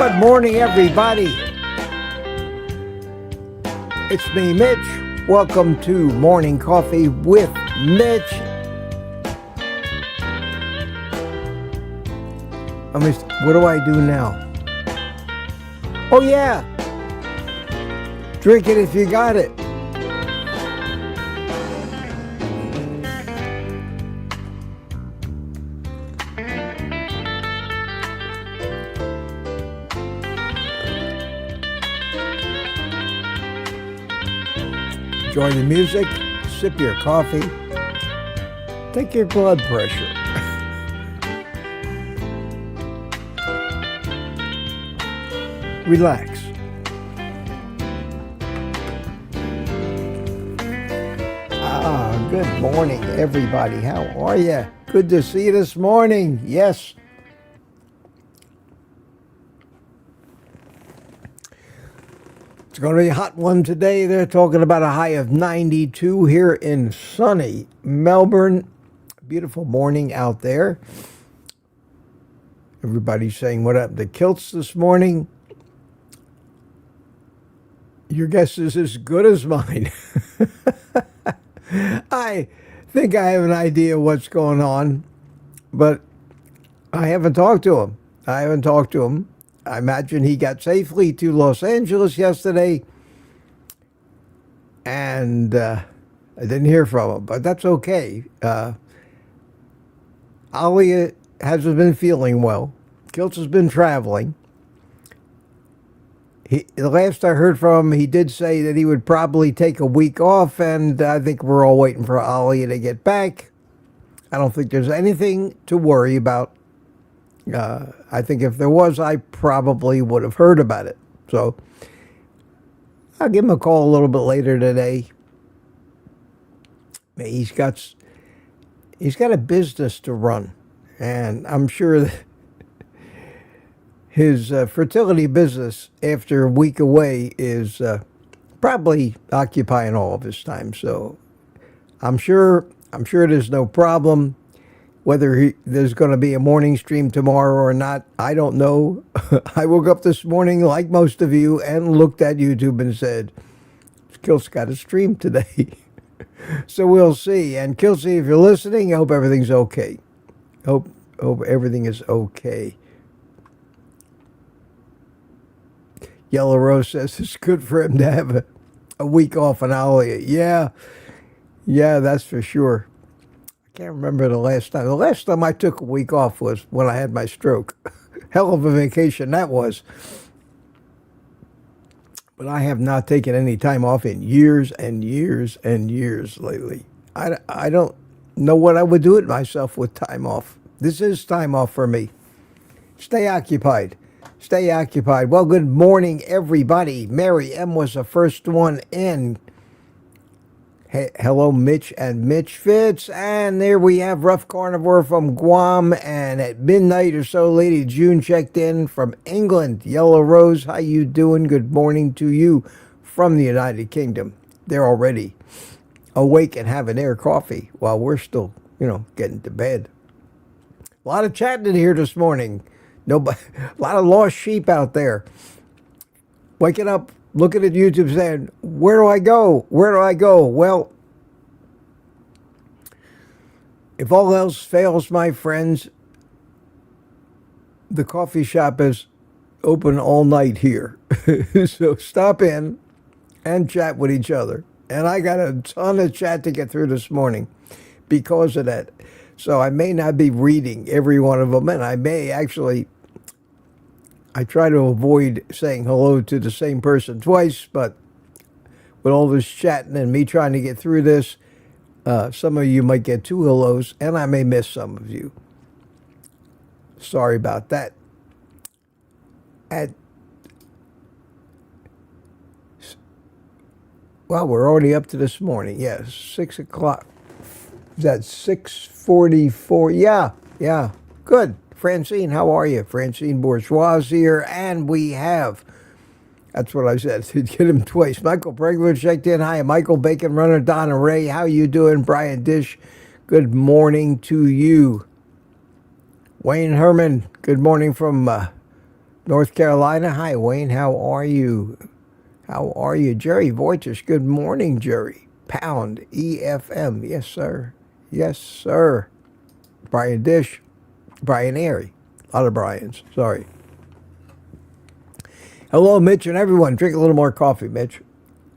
Good morning, everybody. It's me, Mitch. Welcome to Morning Coffee with Mitch. What do I do now? Oh, yeah. Drink it if you got it. Enjoy the music, sip your coffee, take your blood pressure. Relax. Good morning, everybody. How are you? Good to see you this morning. Yes. It's going to be a hot one today. They're talking about a high of 92 here in sunny Melbourne. Beautiful morning out there. Everybody's saying what up to kilts this morning. Your guess is as good as mine. I think I have an idea what's going on, but I haven't talked to him. I imagine he got safely to Los Angeles yesterday, and I didn't hear from him, but that's okay. Ali hasn't been feeling well. Kilts has been traveling. The last I heard from him, he did say that he would probably take a week off, and I think we're all waiting for Ali to get back. I don't think there's anything to worry about. I think if there was, I probably would have heard about it. So I'll give him a call a little bit later today. He's got a business to run, and I'm sure that his fertility business after a week away is probably occupying all of his time. So I'm sure there's no problem. Whether there's going to be a morning stream tomorrow or not, I don't know. I woke up this morning, like most of you, and looked at YouTube and said, Kilt's got a stream today. So we'll see. And Kiltsy, if you're listening, I hope everything's okay. Hope everything is okay. Yellow Rose says it's good for him to have a week off on holiday. Yeah, that's for sure. Can't remember the last time. The last time I took a week off was when I had my stroke. Hell of a vacation that was. But I have not taken any time off in years and years and years lately. I don't know what I would do with myself with time off. This is time off for me. Stay occupied. Stay occupied. Well, good morning, everybody. Mary M. was the first one in. Hey, hello, Mitch and Mitch Fitz. And there we have Rough Carnivore from Guam. And at midnight or so, Lady June checked in from England. Yellow Rose, how you doing? Good morning to you from the United Kingdom. They're already awake and having their coffee while we're still, getting to bed. A lot of chatting here this morning. Nobody, a lot of lost sheep out there. Waking up, looking at YouTube saying, where do I go? Where do I go? Well, if all else fails, my friends, the coffee shop is open all night here. So stop in and chat with each other. And I got a ton of chat to get through this morning because of that. So I may not be reading every one of them, and I may actually... I try to avoid saying hello to the same person twice, but with all this chatting and me trying to get through this, some of you might get 2 hellos, and I may miss some of you. Sorry about that. Well, we're already up to this morning. Yes, 6 o'clock. Is that 6:44? Yeah, good. Francine, how are you? Francine Bourgeois here, and we have, that's what I said, to get him twice. Michael Pregler checked in. Hi, Michael Bacon Runner, Donna Ray, how you doing? Brian Dish, good morning to you. Wayne Herman, good morning from North Carolina. Hi, Wayne. How are you? How are you? Jerry Voitis. Good morning, Jerry. Pound EFM. Yes, sir. Yes, sir. Brian Dish. Brian Airy. A lot of Brians. Sorry. Hello, Mitch and everyone. Drink a little more coffee, Mitch.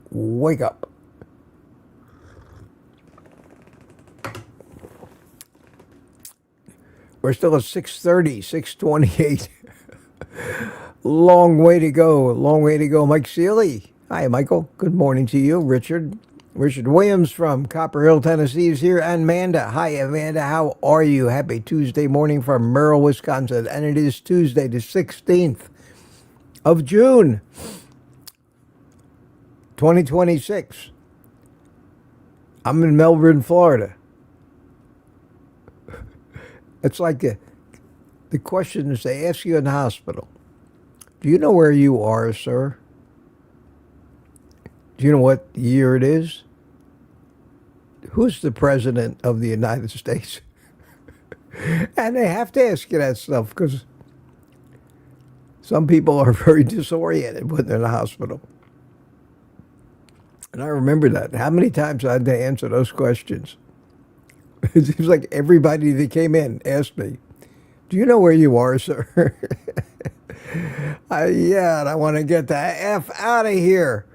Wake up. We're still at 6:30, 6:28. Long way to go. Long way to go. Mike Seeley. Hi, Michael. Good morning to you. Richard. Richard Williams from Copper Hill, Tennessee is here. And Amanda. Hi, Amanda. How are you? Happy Tuesday morning from Merrill, Wisconsin. And it is Tuesday, the 16th of June, 2026. I'm in Melbourne, Florida. It's like the questions they ask you in the hospital. Do you know where you are, sir? Do you know what year it is? Who's the president of the United States? And they have to ask you that stuff because some people are very disoriented when they're in the hospital. And I remember that. How many times I had to answer those questions? It seems like everybody that came in asked me, do you know where you are, sir? Yeah, and I want to get the F out of here.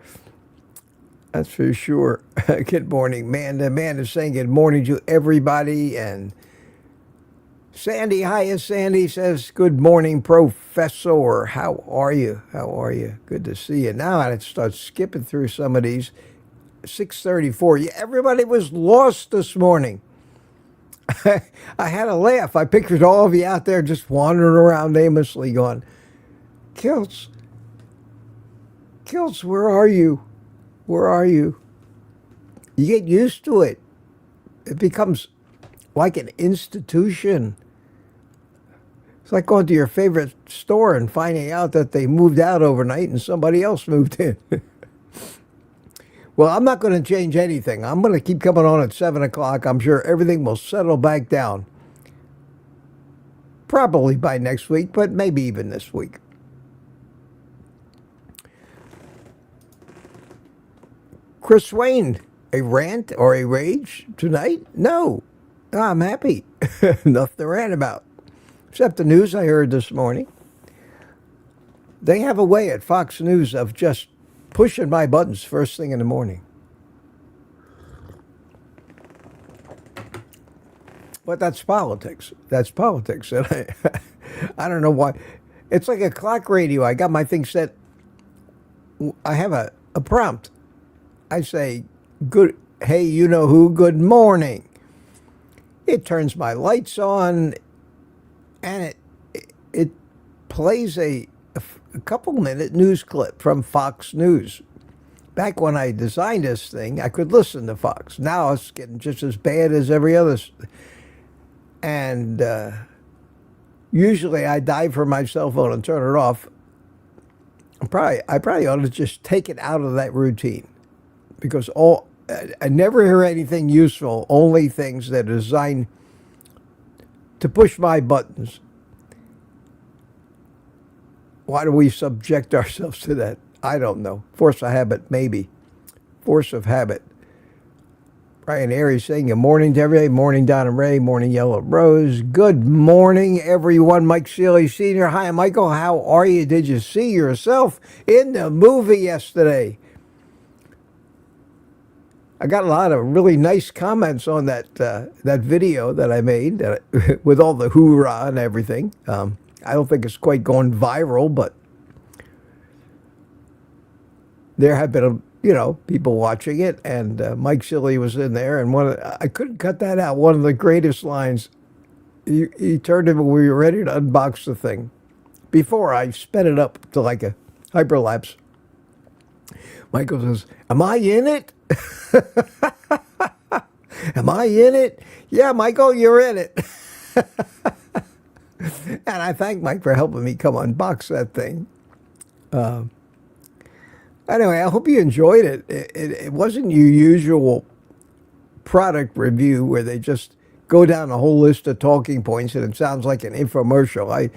That's for sure. Good morning, man. The man is saying good morning to everybody. And Sandy, hiya, Sandy says, good morning, Professor. How are you? How are you? Good to see you. Now I start skipping through some of these. 6:34. Yeah, everybody was lost this morning. I had a laugh. I pictured all of you out there just wandering around aimlessly going, Kilts, where are you? Where are you? You get used to it. It becomes like an institution. It's like going to your favorite store and finding out that they moved out overnight and somebody else moved in. Well, I'm not going to change anything. I'm going to keep coming on at 7 o'clock. I'm sure everything will settle back down. Probably by next week, but maybe even this week. Chris Swain, a rant or a rage tonight? No. I'm happy. Nothing to rant about. Except the news I heard this morning. They have a way at Fox News of just pushing my buttons first thing in the morning. But that's politics. That's politics. And I don't know why. It's like a clock radio. I got my thing set. I have a prompt. I say, "Good, hey, you know who, good morning." It turns my lights on, and it plays a couple-minute news clip from Fox News. Back when I designed this thing, I could listen to Fox. Now it's getting just as bad as every other. And usually I dive for my cell phone and turn it off. I probably ought to just take it out of that routine. Because I never hear anything useful, only things that are designed to push my buttons. Why do we subject ourselves to that? I don't know. Force of habit, maybe. Force of habit. Brian Airy saying good morning to everybody. Morning, Don and Ray. Morning, Yellow Rose. Good morning, everyone. Mike Seeley Sr. Hi, Michael. How are you? Did you see yourself in the movie yesterday? I got a lot of really nice comments on that video that I made with all the hoorah and everything. I don't think it's quite going viral, but there have been, people watching it, and Mike Silly was in there, and I couldn't cut that out. One of the greatest lines, he turned to me when we were ready to unbox the thing. Before I sped it up to like a hyperlapse, Michael says, "Am I in it?" Am I in it? Yeah, Michael, you're in it. And I thank Mike for helping me come unbox that thing. Anyway, I hope you enjoyed it. It wasn't your usual product review where they just go down a whole list of talking points and it sounds like an infomercial.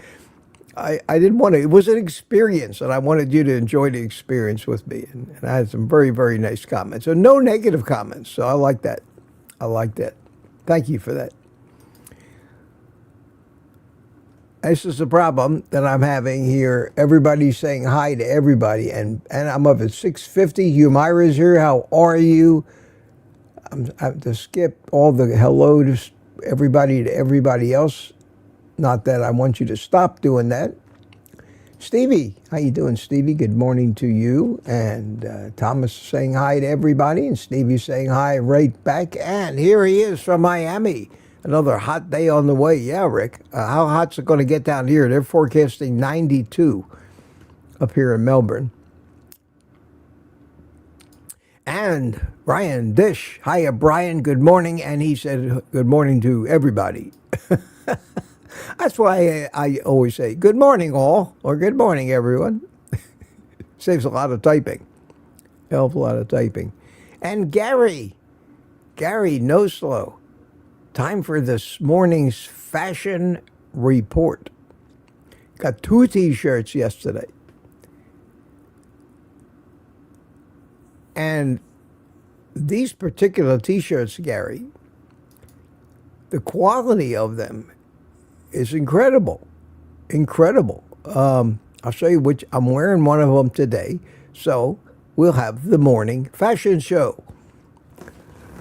I didn't want to. It was an experience, and I wanted you to enjoy the experience with me. And I had some very, very nice comments. So no negative comments. So I like that. I like that. Thank you for that. This is the problem that I'm having here. Everybody's saying hi to everybody, and I'm up at 6:50. Humaira's here. How are you? I have to skip all the hello to everybody else. Not that I want you to stop doing that. Stevie, how you doing, Stevie? Good morning to you. And Thomas saying hi to everybody, and Stevie saying hi right back. And here he is from Miami. Another hot day on the way. Yeah, Rick. How hot's it going to get down here? They're forecasting 92 up here in Melbourne. And Brian Dish. Hiya, Brian. Good morning. And he said good morning to everybody. That's why I always say good morning, all, or good morning, everyone. Saves a lot of typing. Hell of a lot of typing. And Gary No Slow. Time for this morning's fashion report. Got 2 T-shirts yesterday. And these particular T-shirts, Gary, the quality of them is incredible. Incredible. I'll show you which. I'm wearing one of them today. So we'll have the morning fashion show.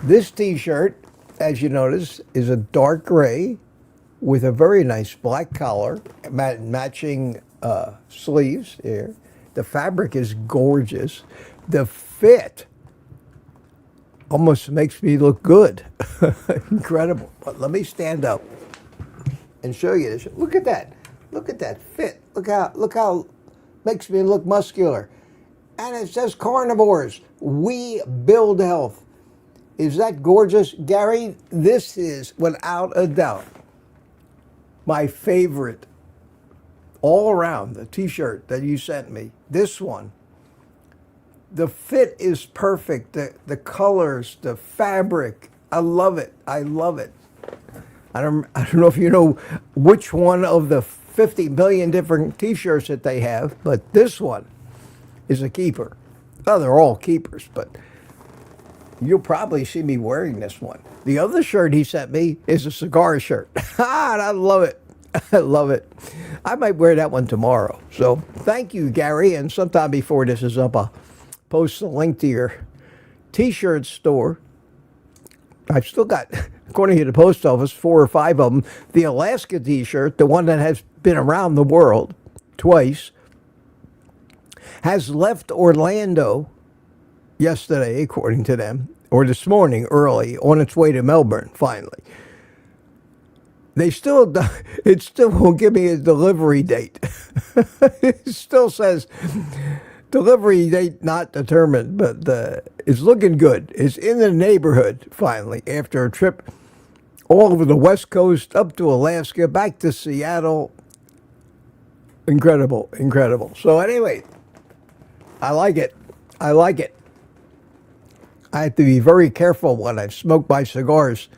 This T-shirt, as you notice, is a dark gray with a very nice black collar, matching sleeves here. The fabric is gorgeous. The fit almost makes me look good. Incredible. But let me stand up and show you this. Look at that. Look at that fit. Look how makes me look muscular. And it says carnivores. We build health. Is that gorgeous? Gary, this is without a doubt my favorite all around, the T-shirt that you sent me. This one. The fit is perfect. The colors, the fabric. I love it. I love it. I don't know if you know which one of the 50 million different T-shirts that they have, but this one is a keeper. Well, they're all keepers, but you'll probably see me wearing this one. The other shirt he sent me is a cigar shirt. And I love it. I love it. I might wear that one tomorrow. So thank you, Gary. And sometime before this is up, I'll post a link to your T-shirt store. I've still got, according to the post office, 4 or 5 of them. The Alaska T-shirt, the one that has been around the world twice, has left Orlando yesterday, according to them, or this morning early, on its way to Melbourne, finally. It still won't give me a delivery date. It still says delivery date not determined, but it's looking good. It's in the neighborhood, finally, after a trip all over the West Coast, up to Alaska, back to Seattle. Incredible, incredible. So anyway, I like it. I like it. I have to be very careful when I smoke my cigars.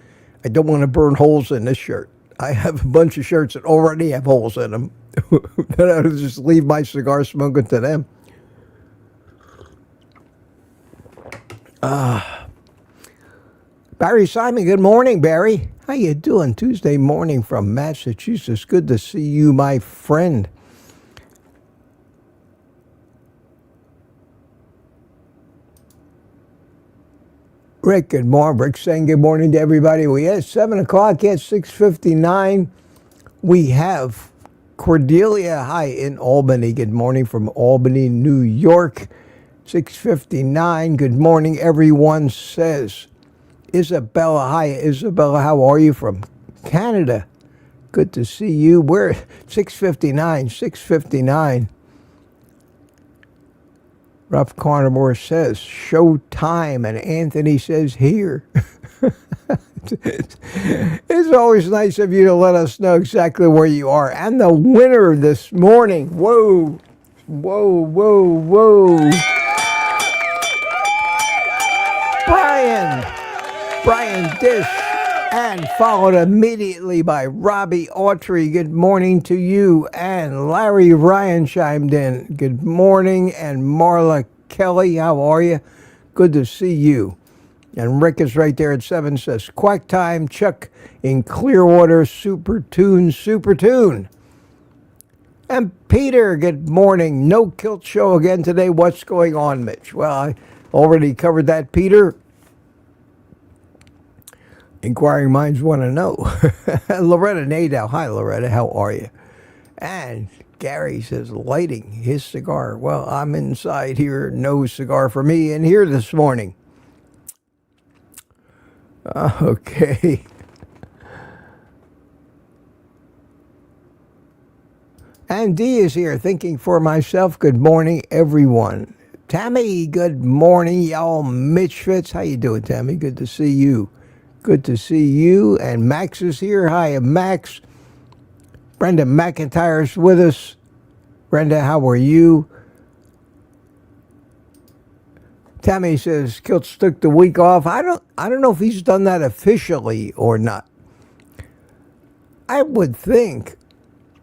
I don't want to burn holes in this shirt. I have a bunch of shirts that already have holes in them. Then I'll just leave my cigar smoking to them. Barry Simon, good morning, Barry. How you doing? Tuesday morning from Massachusetts. Good to see you, my friend. Rick, good morning. Rick saying good morning to everybody. We at 7 o'clock at 6:59. We have Cordelia. Hi in Albany. Good morning from Albany, New York. 6:59. Good morning, everyone says. Isabella, hi, Isabella. How are you from Canada? Good to see you. We're 6:59. 6:59. Rough Carnivore says, show time, and Anthony says, here. It's always nice of you to let us know exactly where you are. And the winner this morning, whoa, whoa, whoa, whoa. Brian Dish, And followed immediately by Robbie Autry. Good morning to you. And Larry Ryan chimed in. Good morning. And Marla Kelly, how are you? Good to see you. And Rick is right there at 7, says, Quack time, Chuck in Clearwater, super tune, super tune. And Peter, good morning. No Kilt Show again today. What's going on, Mitch? Well, I already covered that, Peter. Inquiring minds want to know. Loretta Nadeau. Hi, Loretta. How are you? And Gary says, lighting his cigar. Well, I'm inside here. No cigar for me in here this morning. Okay. And Dee is here, thinking for myself. Good morning, everyone. Tammy, good morning, y'all Mitchfits. How you doing, Tammy? Good to see you. Good to see you. And Max is here. Hi, Max. Brenda McIntyre's with us. Brenda, how are you? Tammy says Kiltz took the week off. I don't know if he's done that officially or not. I would think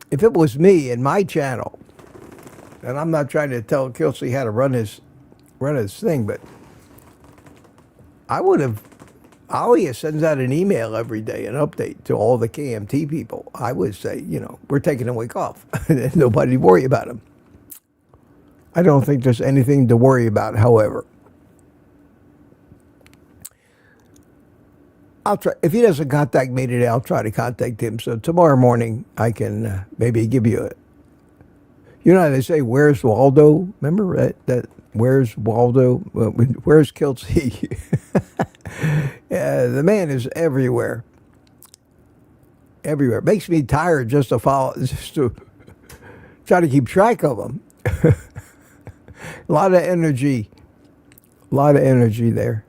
if it was me and my channel, and I'm not trying to tell Kiltzy how to run his thing, but I would have. Alia sends out an email every day, an update to all the KMT people. I would say, we're taking a week off. Nobody worry about him. I don't think there's anything to worry about, however. I'll try. If he doesn't contact me today, I'll try to contact him. So tomorrow morning, I can maybe give you how they say, where's Waldo? Remember that where's Waldo? Where's Kiltzy? Yeah, the man is everywhere. Everywhere. It makes me tired just to try to keep track of him. A lot of energy. A lot of energy there.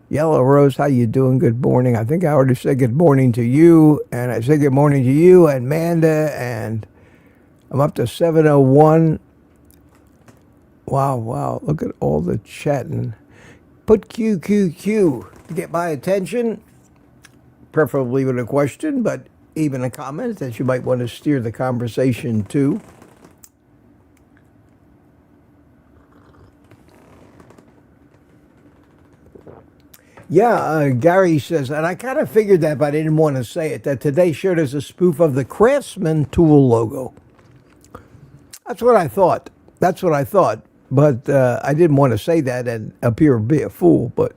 Yellow Rose, how you doing? Good morning. I think I already said good morning to you, and I said good morning to you and Manda, and I'm up to 701. Wow. Look at all the chatting. Put QQQ to get my attention, preferably with a question, but even a comment that you might want to steer the conversation to. Yeah, Gary says, and I kind of figured that, but I didn't want to say it, that today's shirt is a spoof of the Craftsman tool logo. That's what I thought. But I didn't want to say that and appear to be a fool, but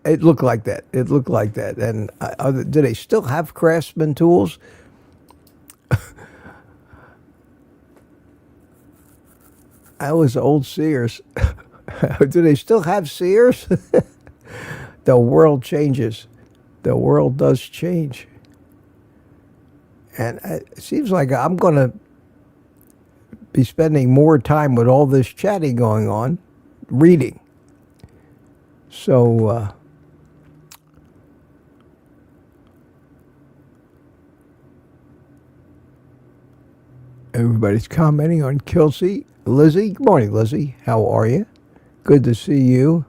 it looked like that. And do they still have Craftsman tools? I was old Sears. Do they still have Sears? The world changes. The world does change. And it seems like I'm going to be spending more time with all this chatting going on, reading. So, everybody's commenting on Kiltzy. Lizzie, good morning, Lizzie. How are you? Good to see you.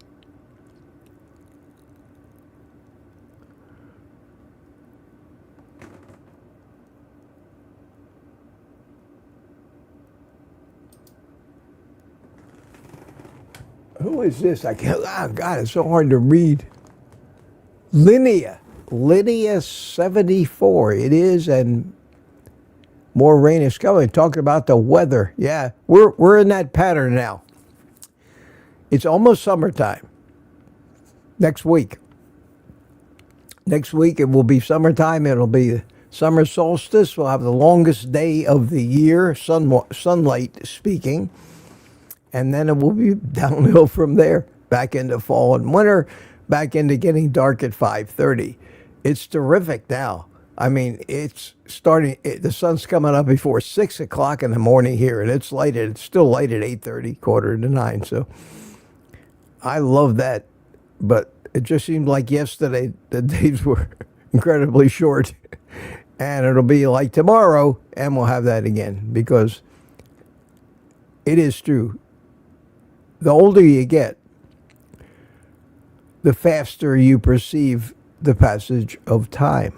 Who is this? I can't. Oh God, it's so hard to read. Linnea 74. It is, and more rain is coming. Talking about the weather. Yeah, we're in that pattern now. It's almost summertime. Next week it will be summertime. It'll be summer solstice. We'll have the longest day of the year, sunlight speaking. And then it will be downhill from there, back into fall and winter, back into getting dark at 5:30. It's terrific now. I mean, it's starting, the sun's coming up before 6 o'clock in the morning here, and it's still light at 8:30, 8:45. So I love that. But it just seemed like yesterday the days were incredibly short. And it'll be like tomorrow, and we'll have that again, because it is true. The older you get, the faster you perceive the passage of time.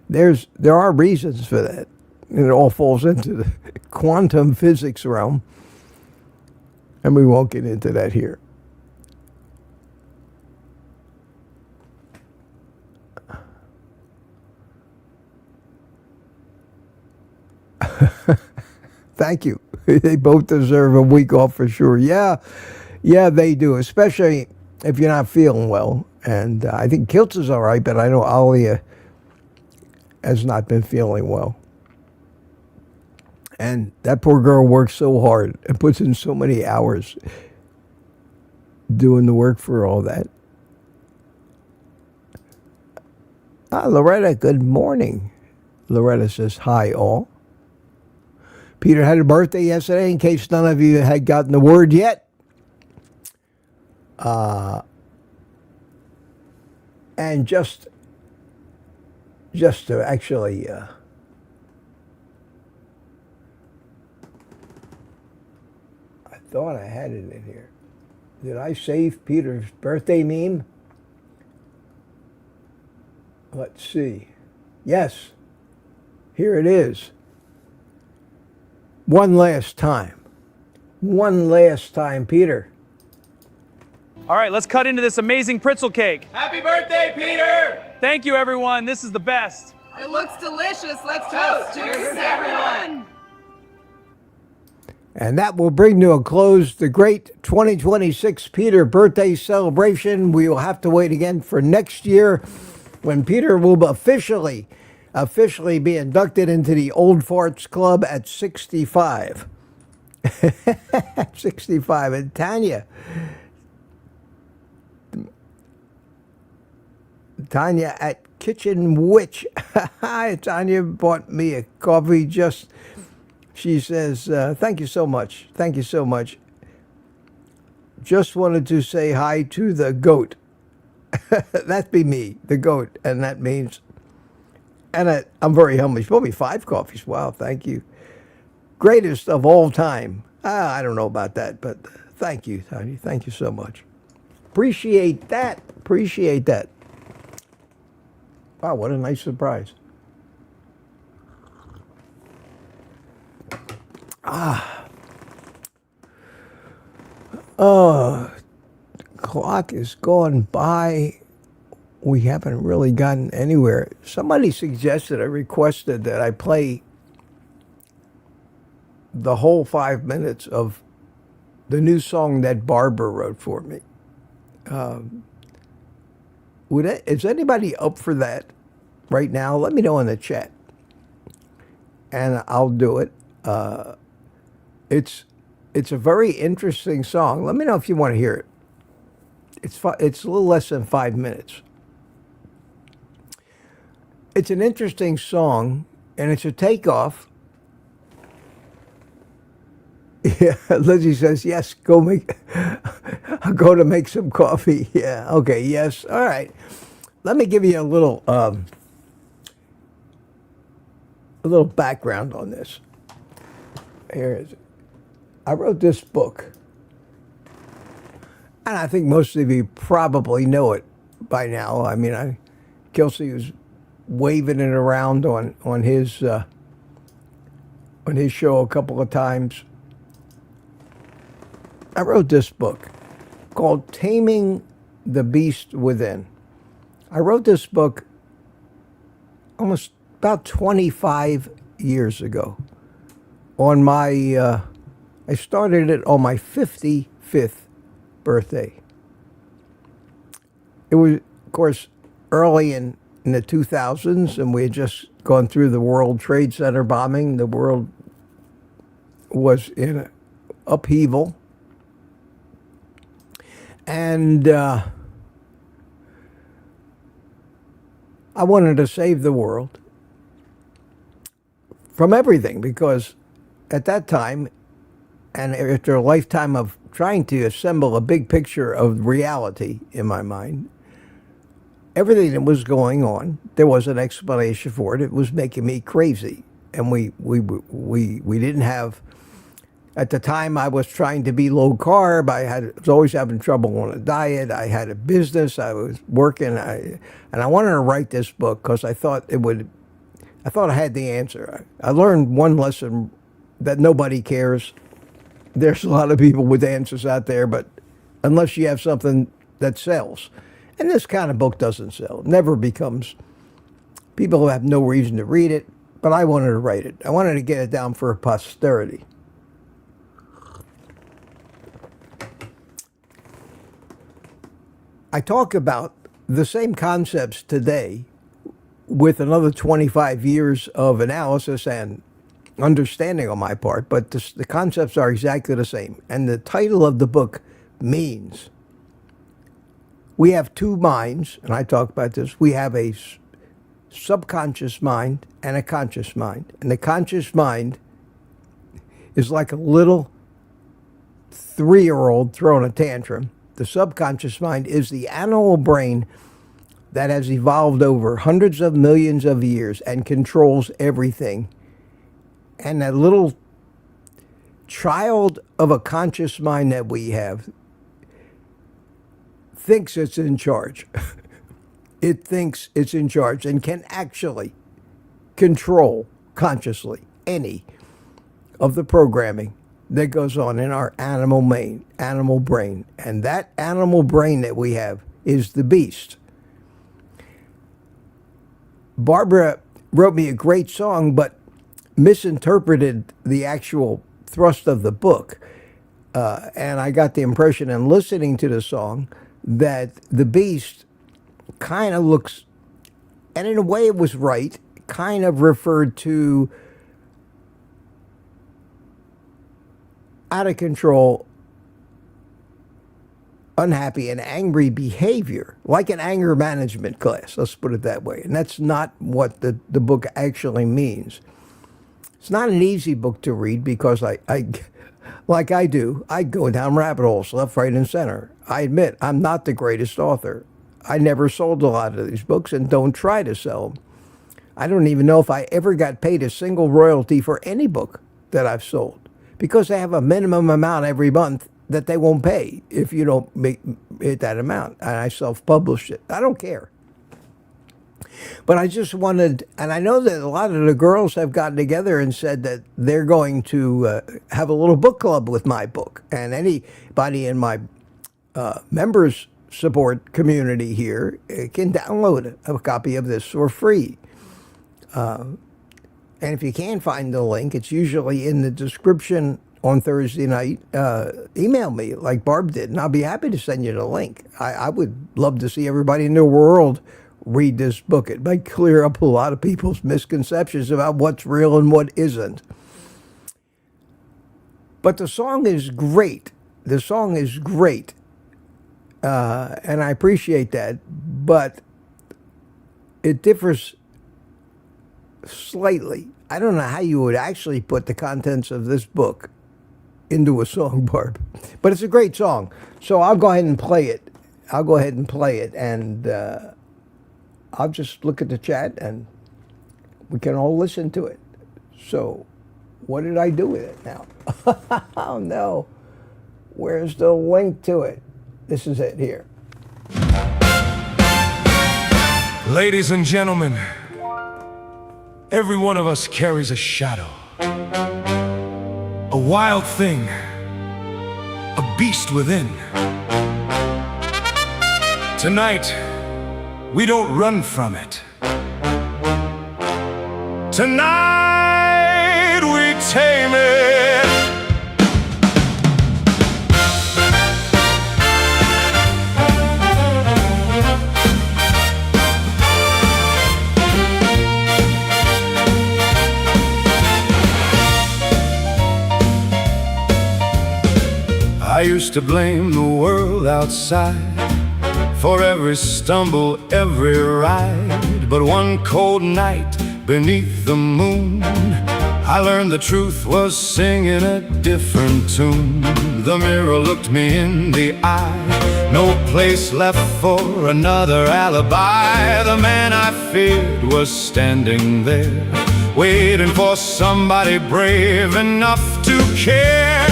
There are reasons for that. It all falls into the quantum physics realm, and we won't get into that here. Thank you. They both deserve a week off for sure. Yeah, they do, especially if you're not feeling well. And I think Kiltz is all right, but I know Alia has not been feeling well. And that poor girl works so hard and puts in so many hours doing the work for all that. Loretta, good morning. Loretta says, hi, all. Peter had a birthday yesterday, in case none of you had gotten the word yet. And just to actually I thought I had it in here. Did I save Peter's birthday meme? Let's see. Yes, here it is. One last time. One last time, Peter. All right, let's cut into this amazing pretzel cake. Happy birthday, Peter! Thank you, everyone. This is the best. It looks delicious. Let's toast. Cheers, everyone! And that will bring to a close the great 2026 Peter birthday celebration. We will have to wait again for next year when Peter will officially be inducted into the Old Farts Club at 65. 65. And Tanya at Kitchen Witch. Hi, Tanya bought me a coffee just, she says, thank you so much. Thank you so much. Just wanted to say hi to the goat. That'd be me, the goat. And that means, and I'm very humble. She bought me 5 coffees. Wow, thank you. Greatest of all time. I don't know about that, but thank you, Tanya. Thank you so much. Appreciate that. Appreciate that. Wow, what a nice surprise. Clock is gone by. We haven't really gotten anywhere. Somebody suggested or requested that I play the whole 5 minutes of the new song that Barbara wrote for me. Is anybody up for that right now? Let me know in the chat, and I'll do it. It's a very interesting song. Let me know if you want to hear it. It's a little less than 5 minutes. It's an interesting song, and it's a takeoff. Yeah, Lizzie says, yes, I'll go to make some coffee. Yeah, okay, yes, all right. Let me give you a little background on this. Here is it. I wrote this book, and I think most of you probably know it by now. I mean, Kelsey was waving it around on his show a couple of times. I wrote this book called Taming the Beast Within. I wrote this book almost about 25 years ago. I started it on my 55th birthday. It was, of course, early in the 2000s, and we had just gone through the World Trade Center bombing. The world was in upheaval. And I wanted to save the world from everything, because at that time, and after a lifetime of trying to assemble a big picture of reality in my mind, everything that was going on, there was an explanation for it. It was making me crazy, and we didn't have At the time, I was trying to be low carb. Was always having trouble on a diet. I had a business. I was working. And I wanted to write this book because I thought I had the answer. I learned one lesson, that nobody cares. There's a lot of people with answers out there, but unless you have something that sells. And this kind of book doesn't sell. It never becomes. People have no reason to read it, but I wanted to write it. I wanted to get it down for posterity. I talk about the same concepts today with another 25 years of analysis and understanding on my part, but the concepts are exactly the same. And the title of the book means we have two minds, and I talk about this. We have a subconscious mind and a conscious mind. And the conscious mind is like a little 3-year-old throwing a tantrum. The subconscious mind is the animal brain that has evolved over hundreds of millions of years and controls everything. And that little child of a conscious mind that we have thinks it's in charge. It thinks it's in charge and can actually control consciously any of the programming that goes on in our animal brain. And that animal brain that we have is the beast. Barbara wrote me a great song, but misinterpreted the actual thrust of the book. And I got the impression in listening to the song that the beast kind of looks, and in a way it was right, kind of referred to out of control, unhappy and angry behavior, like an anger management class, let's put it that way. And that's not what the book actually means. It's not an easy book to read because I like I do, I go down rabbit holes left, right, and center. I admit I'm not the greatest author. I never sold a lot of these books and don't try to sell them. I don't even know if I ever got paid a single royalty for any book that I've sold, because they have a minimum amount every month that they won't pay if you don't hit that amount. And I self-published it. I don't care. But I just wanted, and I know that a lot of the girls have gotten together and said that they're going to have a little book club with my book. And anybody in my members support community here can download a copy of this for free. And if you can't find the link, it's usually in the description on Thursday night. Email me like Barb did, and I'll be happy to send you the link. I would love to see everybody in the world read this book. It might clear up a lot of people's misconceptions about what's real and what isn't. But the song is great. The song is great. And I appreciate that. But it differs slightly. I don't know how you would actually put the contents of this book into a song, Barb. But it's a great song. So I'll go ahead and play it. And I'll just look at the chat and we can all listen to it. So what did I do with it now? Oh no. Where's the link to it? This is it here. Ladies and gentlemen, every one of us carries a shadow, a wild thing, a beast within. Tonight, we don't run from it. Tonight, we tame it. I used to blame the world outside for every stumble, every ride. But one cold night beneath the moon, I learned the truth was singing a different tune. The mirror looked me in the eye. No place left for another alibi. The man I feared was standing there, waiting for somebody brave enough to care.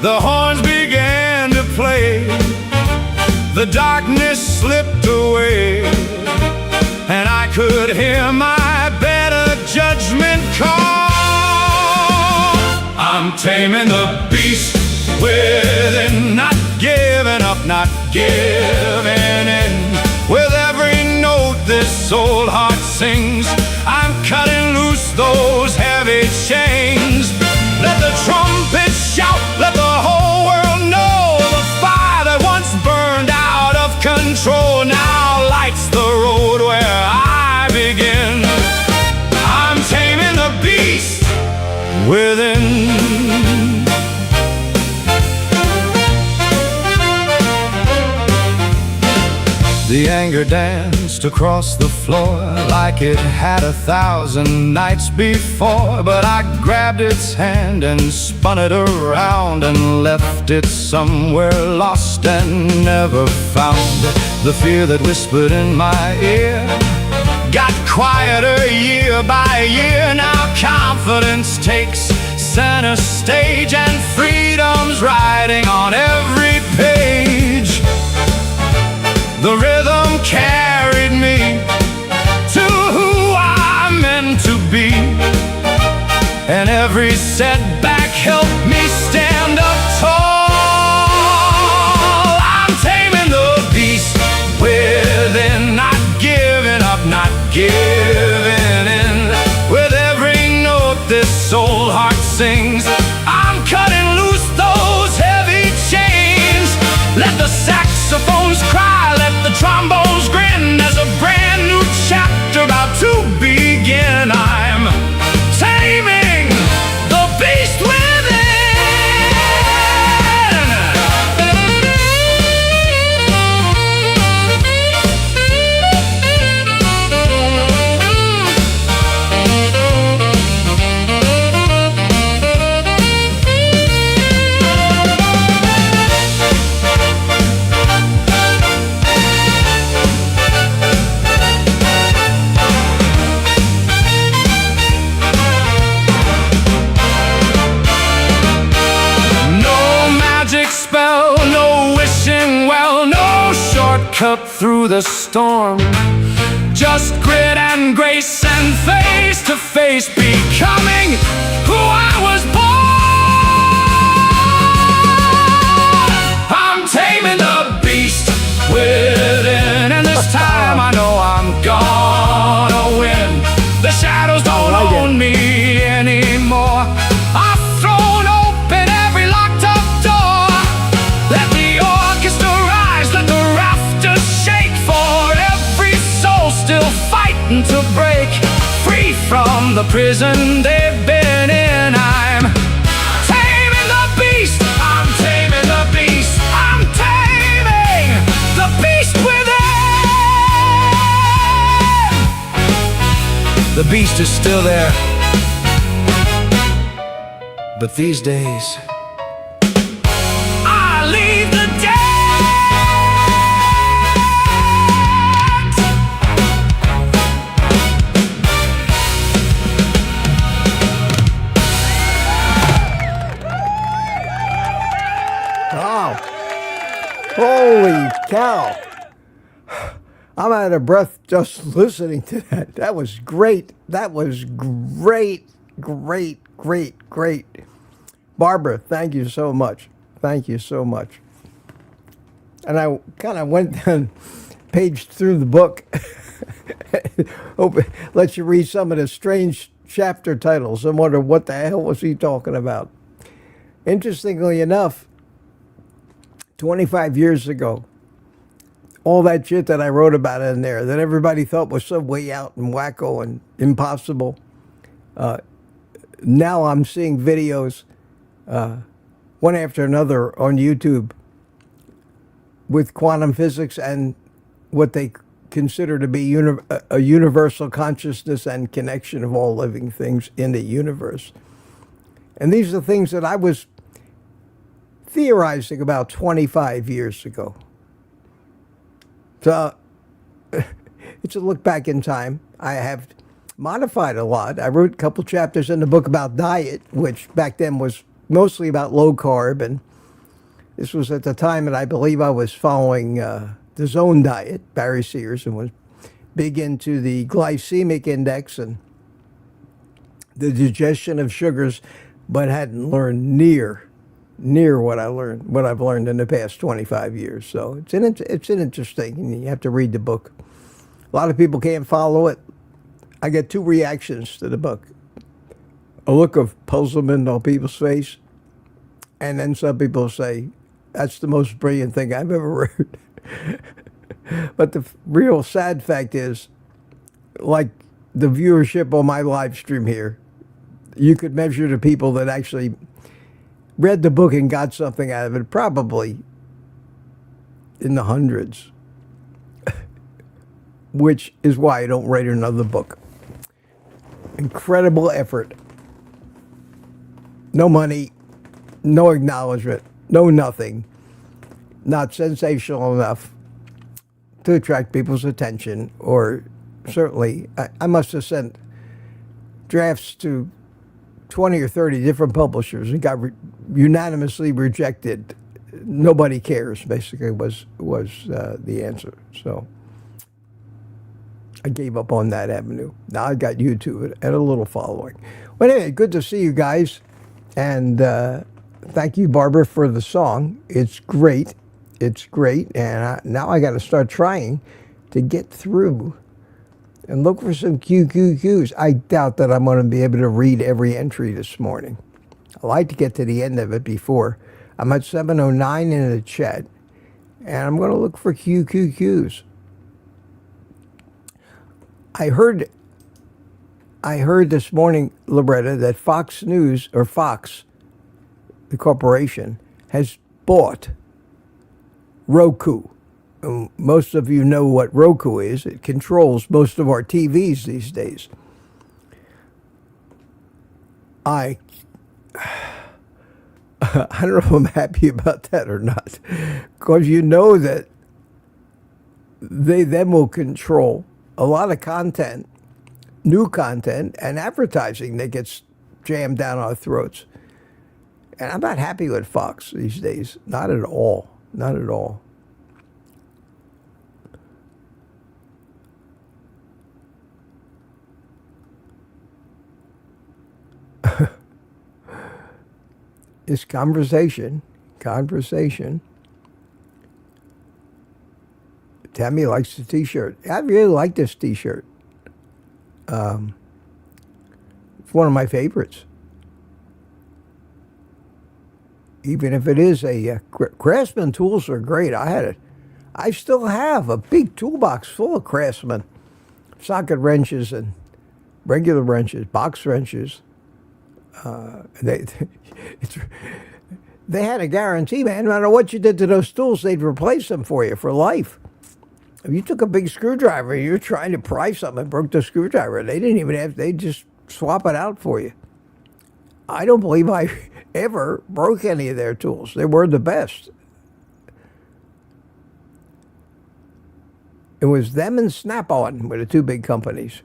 The horns began to play, the darkness slipped away, and I could hear my better judgment call. I'm taming the beast within, not giving up, not giving in. With every note this old heart sings, I'm cutting loose those heavy chains. Let the trumpets shout, let the whole world know the fire that once burned out of control now lights the road where I begin. I'm taming the beast within. The anger danced across the floor like it had 1,000 nights before. But I grabbed its hand and spun it around and left it somewhere lost and never found. The fear that whispered in my ear got quieter year by year. Now confidence takes center stage and freedom's riding on every page. The rhythm carried me to who I'm meant to be, and every setback helped me stand up tall. I'm taming the beast within, not giving up, not giving in. With every note this old heart sings, I'm cutting loose those heavy chains. Let the saxophones cry, let the trombones grin. There's a brand new chapter about to begin. I'm taming the beast within. Cut through the storm, just grit and grace and face to face, becoming who I was born. I'm taming the beast within, and this time I know I'm gonna win. The shadows don't own me anymore. I've thrown open every locked up door. Let the orchestra rise, let the shake, for every soul still fighting to break free from the prison they've been in. I'm taming the beast, I'm taming the beast, I'm taming the beast within. The beast is still there, but these days I leave the dead. Holy cow. I'm out of breath just listening to that. That was great. That was great, great, great, great. Barbara, thank you so much. Thank you so much. And I kind of went down, paged through the book. Hope it lets you read some of the strange chapter titles and wonder what the hell was he talking about. Interestingly enough, 25 years ago, all that shit that I wrote about in there that everybody thought was so way out and wacko and impossible, now I'm seeing videos one after another on YouTube with quantum physics and what they consider to be a universal consciousness and connection of all living things in the universe. And these are things that I was theorizing about 25 years ago. So it's a look back in time. I have modified a lot. I wrote a couple chapters in the book about diet, which back then was mostly about low carb. And this was at the time that I believe I was following the Zone diet, Barry Sears, and was big into the glycemic index and the digestion of sugars, but hadn't learned near what I've learned in the past 25 years. So it's an interesting, and you have to read the book. A lot of people can't follow it. I get two reactions to the book: a look of puzzlement on people's face, and then some people say, "That's the most brilliant thing I've ever read." But the real sad fact is, like the viewership on my live stream here, you could measure the people that actually read the book and got something out of it, probably in the hundreds, which is why I don't write another book. Incredible effort. No money, no acknowledgement, no nothing. Not sensational enough to attract people's attention, or certainly I must have sent drafts to 20 or 30 different publishers and got unanimously rejected. Nobody cares, basically, was the answer. So I gave up on that avenue. Now I got YouTube and a little following. But anyway, good to see you guys. And thank you, Barbara, for the song. It's great. It's great. And now I got to start trying to get through and look for some QQQs. I doubt that I'm going to be able to read every entry this morning. I like to get to the end of it before. I'm at 7:09 in the chat, and I'm going to look for QQQs. I heard this morning, Loretta, that Fox News, or Fox, the corporation, has bought Roku. Most of you know what Roku is. It controls most of our TVs these days. I don't know if I'm happy about that or not, because you know that they then will control a lot of content, new content, and advertising that gets jammed down our throats. And I'm not happy with Fox these days. Not at all. Not at all. It's conversation. Tammy likes the t-shirt. I really like this t-shirt. It's one of my favorites. Even if it is a Craftsman tools are great. I still have a big toolbox full of Craftsman socket wrenches and regular wrenches, box wrenches. They had a guarantee, man. No matter what you did to those tools, they'd replace them for you for life. If you took a big screwdriver, you're trying to pry something and broke the screwdriver, they didn't even have, they just swap it out for you. I don't believe I ever broke any of their tools. They were the best. It was them and Snap-on were the two big companies.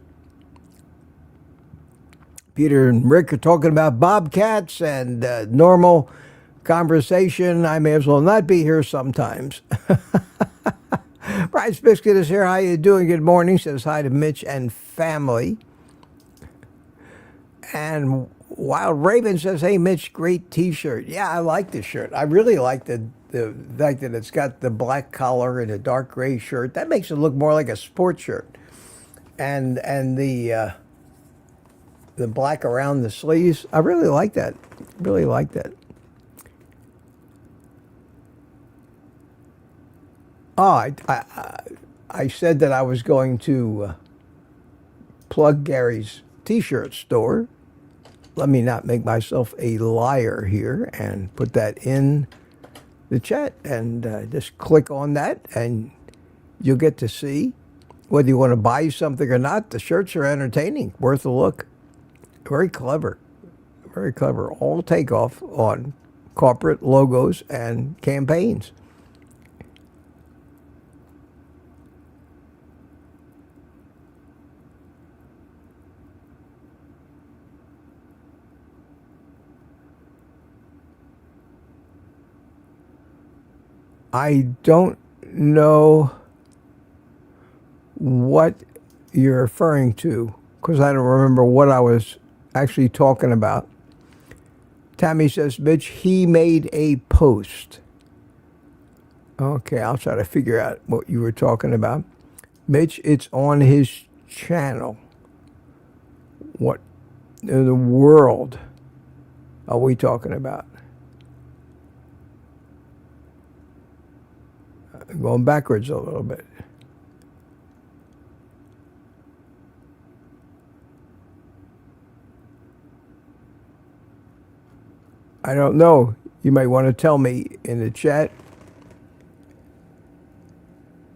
Peter and Rick are talking about bobcats and normal conversation. I may as well not be here sometimes. Bryce Biscuit is here. How you doing? Good morning. Says hi to Mitch and family. And Wild Raven says, hey, Mitch, great T-shirt. Yeah, I like this shirt. I really like the fact that it's got the black collar and a dark gray shirt. That makes it look more like a sports shirt. And the black around the sleeves. I really like that. Really like that. Oh, I said that I was going to plug Gary's T-shirt store. Let me not make myself a liar here and put that in the chat, and just click on that and you'll get to see whether you want to buy something or not, the shirts are entertaining, worth a look. Very clever. Very clever. All takeoff on corporate logos and campaigns. I don't know what you're referring to because I don't remember what I was actually talking about. Tammy says, Mitch, he made a post. Okay, I'll try to figure out what you were talking about. Mitch, it's on his channel. What in the world are we talking about? Going backwards a little bit. I don't know. You might want to tell me in the chat.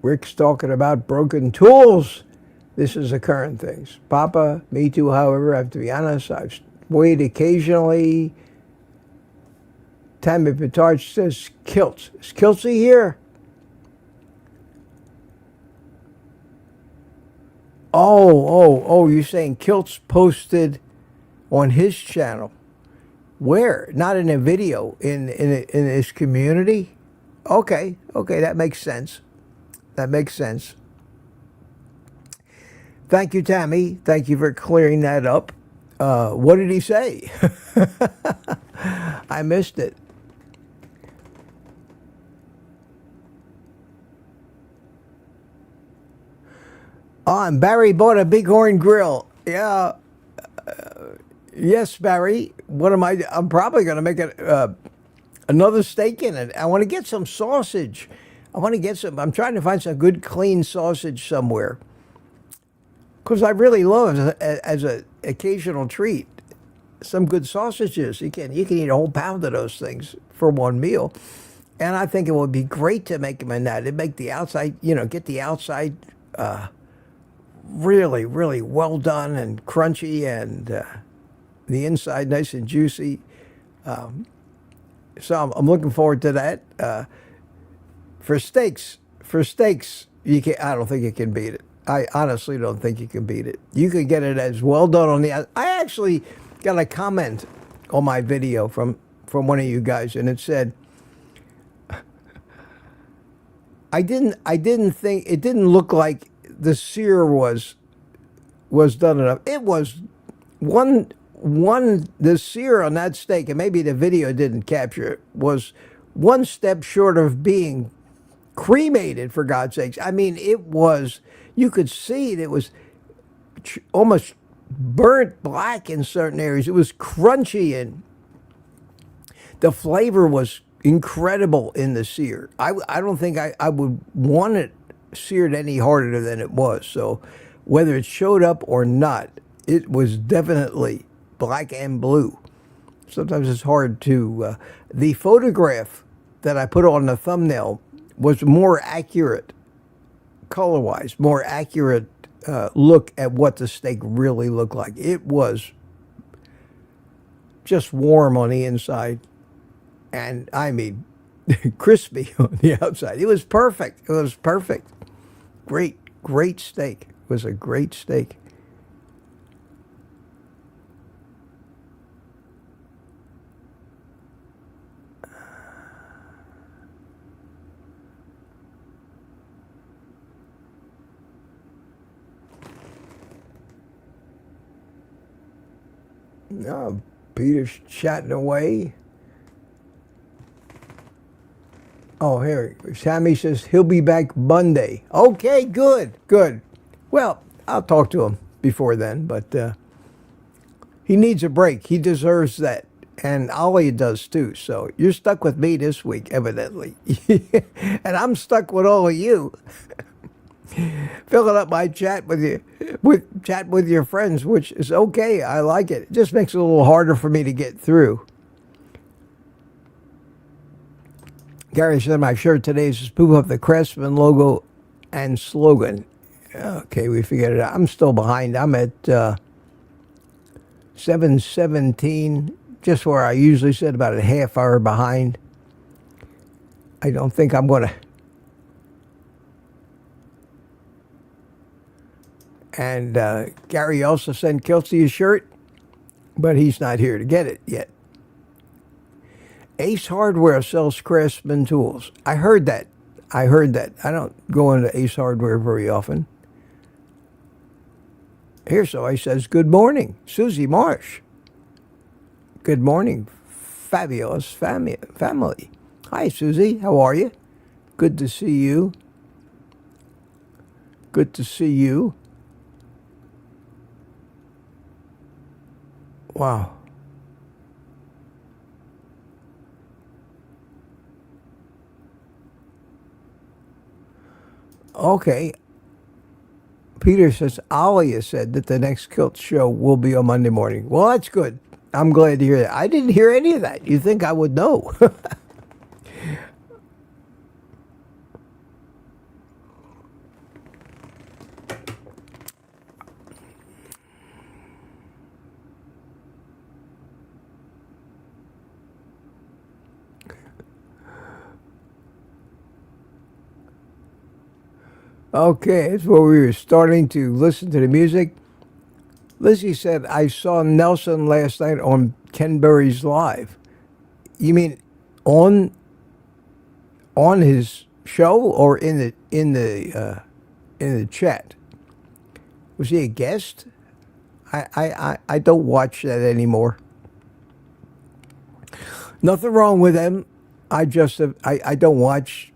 Rick's talking about broken tools. This is the current things. Papa, me too, however, I have to be honest. I've weighed occasionally. Tammy Petard says kilts. Is Kiltsy here? Oh, you're saying Kilt's posted on his channel. Where? Not in a video, in his community? Okay, that makes sense. That makes sense. Thank you, Tammy. Thank you for clearing that up. What did he say? I missed it. Oh, and Barry bought a Bighorn grill. Yeah. Yes, Barry. I'm probably going to make another steak in it. I want to get some sausage. I'm trying to find some good, clean sausage somewhere. Because I really love, as an occasional treat, some good sausages. You can eat a whole pound of those things for one meal. And I think it would be great to make them in that. It'd make the outside, get the outside really, really well done and crunchy, and the inside nice and juicy. So I'm looking forward to that. For steaks, I don't think you can beat it. I honestly don't think you can beat it. You could get it as well done on the. I actually got a comment on my video from one of you guys, and it said, I didn't think it didn't look like the sear was done enough. It was the sear on that steak, and maybe the video didn't capture it, was one step short of being cremated, for God's sakes. I mean, you could see it was almost burnt black in certain areas. It was crunchy, and the flavor was incredible in the sear. I don't think I would want it seared any harder than it was. So whether it showed up or not, it was definitely black and blue. Sometimes it's hard to... the photograph that I put on the thumbnail was more accurate, color-wise, more accurate look at what the steak really looked like. It was just warm on the inside, and I mean crispy on the outside. It was perfect. It was perfect. Great steak. It was a great steak. No, Peter's chatting away. Oh, here, Sammy says he'll be back Monday. Okay, good. Well, I'll talk to him before then, but he needs a break. He deserves that. And Ollie does too. So you're stuck with me this week, evidently. And I'm stuck with all of you. Filling up my chat with you, chat with your friends, which is okay. I like it. It just makes it a little harder for me to get through. Gary said my shirt today is proof of the Craftsman logo and slogan. Okay, we figured it out. I'm still behind. I'm at 7:17, just where I usually sit, about a half hour behind. I don't think I'm going to. And Gary also sent Kelsey a shirt, but he's not here to get it yet. Ace Hardware sells Craftsman tools. I heard that. I don't go into Ace Hardware very often. Here, so I says, good morning, Susie Marsh. Good morning, fabulous family. Hi, Susie. How are you? Good to see you. Good to see you. Wow. Okay. Peter says, Alia said that the next Kilt show will be on Monday morning. Well, that's good. I'm glad to hear that. I didn't hear any of that. You think I would know? Okay, it's where we were starting to listen to the music. Lizzie said, I saw Nelson last night on Ken Berry's Live. You mean on his show or in the chat? Was he a guest? I don't watch that anymore. Nothing wrong with them. I don't watch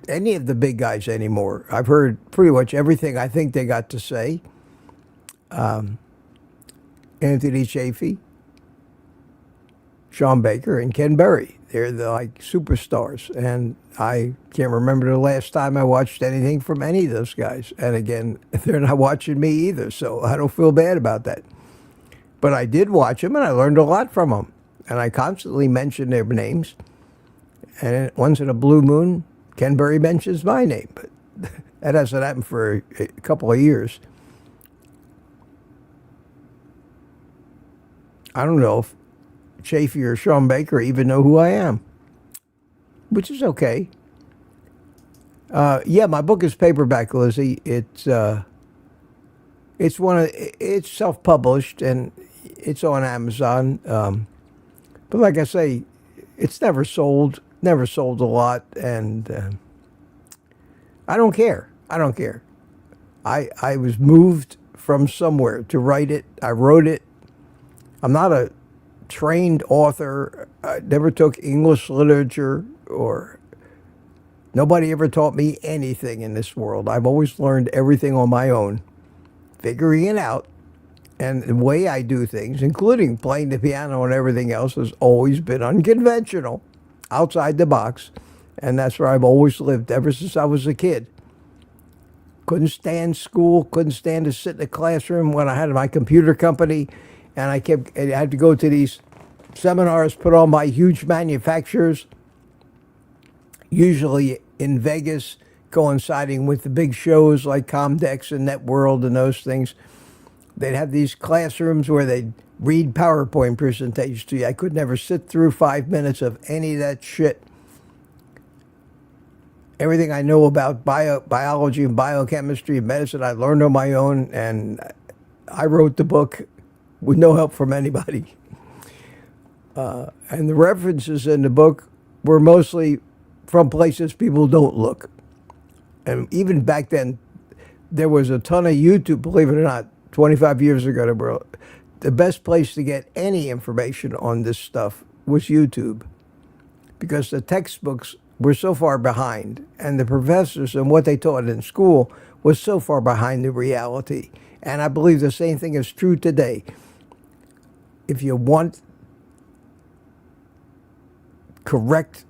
any of the big guys anymore. I've heard pretty much everything I think they got to say. Anthony Chafee, Sean Baker, and Ken Berry. They're the superstars. And I can't remember the last time I watched anything from any of those guys. And again, they're not watching me either, so I don't feel bad about that. But I did watch them, and I learned a lot from them. And I constantly mention their names. And once in a blue moon, Ken Berry mentions my name. But that hasn't happened for a couple of years. I don't know if Chafee or Sean Baker even know who I am, which is okay. Yeah, my book is paperback, Lizzie. It's self-published and it's on Amazon. But like I say, it's never sold a lot, and I don't care. I was moved from somewhere to write it. I wrote it. I'm not a trained author. I never took English literature, or nobody ever taught me anything in this world. I've always learned everything on my own, figuring it out. And the way I do things, including playing the piano and everything else, has always been unconventional, outside the box. And that's where I've always lived ever since I was a kid. Couldn't stand school, couldn't stand to sit in a classroom when I had my computer company. And I had to go to these seminars put on by huge manufacturers, usually in Vegas, coinciding with the big shows like Comdex and Networld and those things. They'd have these classrooms where they'd read PowerPoint presentations to you. I could never sit through 5 minutes of any of that shit. Everything I know about biology and biochemistry and medicine, I learned on my own, and I wrote the book with no help from anybody. And the references in the book were mostly from places people don't look. And even back then, there was a ton of YouTube, believe it or not, 25 years ago. The best place to get any information on this stuff was YouTube, because the textbooks were so far behind, and the professors and what they taught in school was so far behind the reality. And I believe the same thing is true today. If you want correct,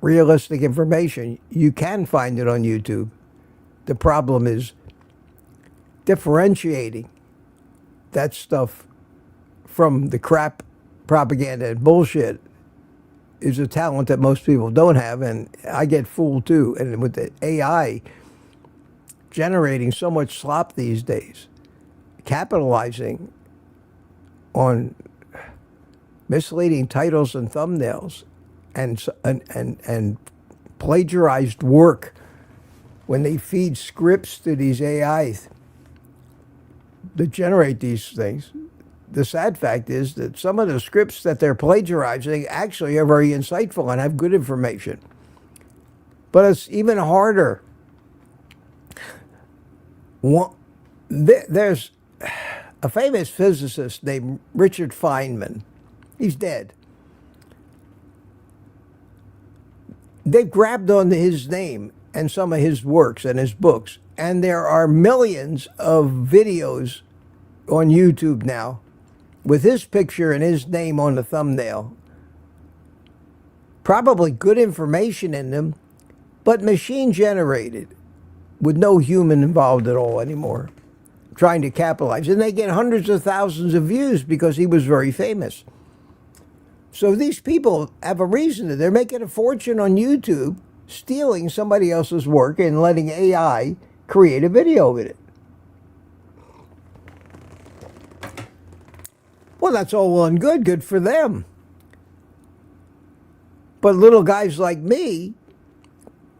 realistic information, you can find it on YouTube. The problem is differentiating that stuff from the crap propaganda and bullshit is a talent that most people don't have, and I get fooled too. And with the AI generating so much slop these days, capitalizing on misleading titles and thumbnails and plagiarized work when they feed scripts to these AIs that generate these things. The sad fact is that some of the scripts that they're plagiarizing actually are very insightful and have good information. But it's even harder. There's a famous physicist named Richard Feynman. He's dead. They've grabbed on his name and some of his works and his books, and there are millions of videos on YouTube now with his picture and his name on the thumbnail. Probably good information in them, but machine generated with no human involved at all anymore, trying to capitalize. And they get hundreds of thousands of views because he was very famous. So these people have a reason. They're making a fortune on YouTube, stealing somebody else's work and letting AI create a video with it. Well, that's all well and good. Good for them. But little guys like me,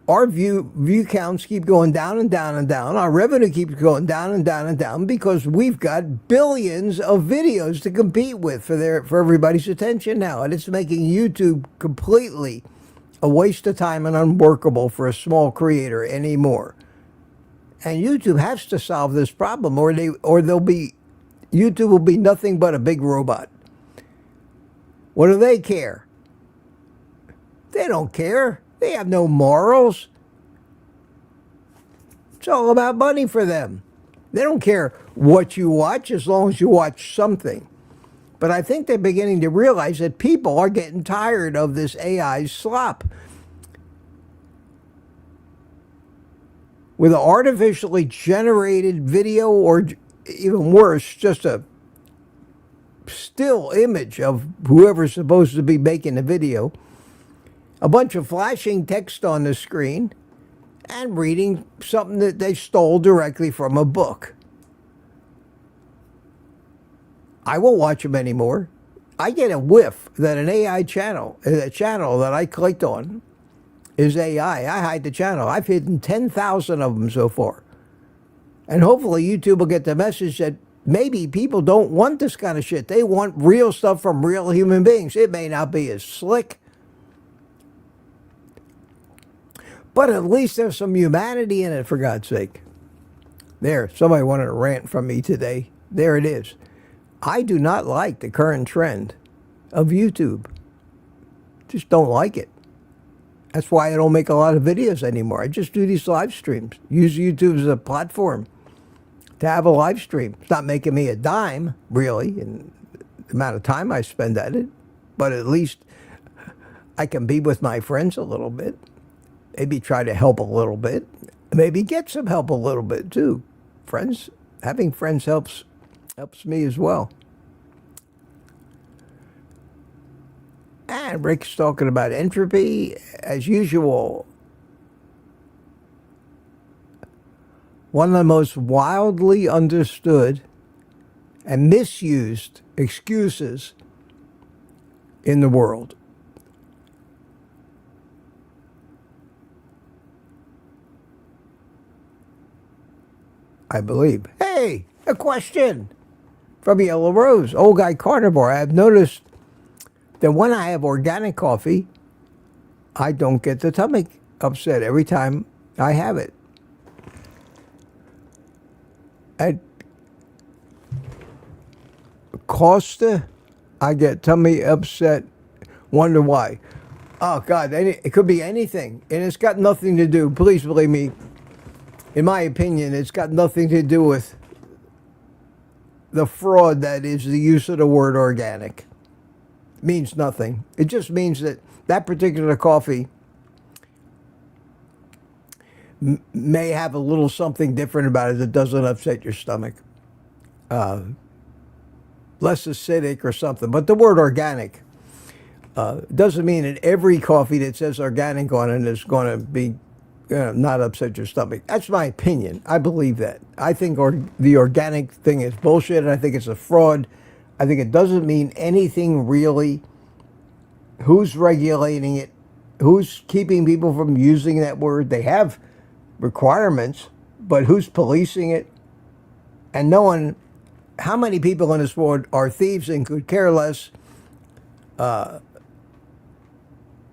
our view counts keep going down and down and down. Our revenue keeps going down and down and down because we've got billions of videos to compete with for everybody's attention now. And it's making YouTube completely a waste of time and unworkable for a small creator anymore. And YouTube has to solve this problem, or YouTube will be nothing but a big robot. What do they care? They don't care. They have no morals. It's all about money for them. They don't care what you watch as long as you watch something. But I think they're beginning to realize that people are getting tired of this AI slop. With an artificially generated video, or even worse, just a still image of whoever's supposed to be making the video, a bunch of flashing text on the screen, and reading something that they stole directly from a book. I won't watch them anymore. I get a whiff that an AI channel, a channel that I clicked on, is AI. I hide the channel. I've hidden 10,000 of them so far. And hopefully YouTube will get the message that maybe people don't want this kind of shit. They want real stuff from real human beings. It may not be as slick, but at least there's some humanity in it, for God's sake. There, somebody wanted a rant from me today. There it is. I do not like the current trend of YouTube. Just don't like it. That's why I don't make a lot of videos anymore. I just do these live streams. Use YouTube as a platform to have a live stream. It's not making me a dime, really, in the amount of time I spend at it. But at least I can be with my friends a little bit. Maybe try to help a little bit. Maybe get some help a little bit, too. Friends, having friends helps me as well. And Rick's talking about entropy. As usual, one of the most wildly understood and misused excuses in the world. I believe. Hey, a question from Yellow Rose. OldGuyCarnivore. I have noticed that when I have organic coffee, I don't get the tummy upset every time I have it. At Costa, I get tummy upset. Wonder why. Oh, God, it could be anything. And it's got nothing to do, please believe me, in my opinion, it's got nothing to do with the fraud that is the use of the word organic. It means nothing. It just means that that particular coffee may have a little something different about it that doesn't upset your stomach. Less acidic or something. But the word organic doesn't mean that every coffee that says organic on it is going to be not upset your stomach. That's my opinion. I believe that. I think the organic thing is bullshit. I think it's a fraud. I think it doesn't mean anything really. Who's regulating it? Who's keeping people from using that word? They have requirements, but who's policing it? And no one, how many people in this world are thieves and could care less?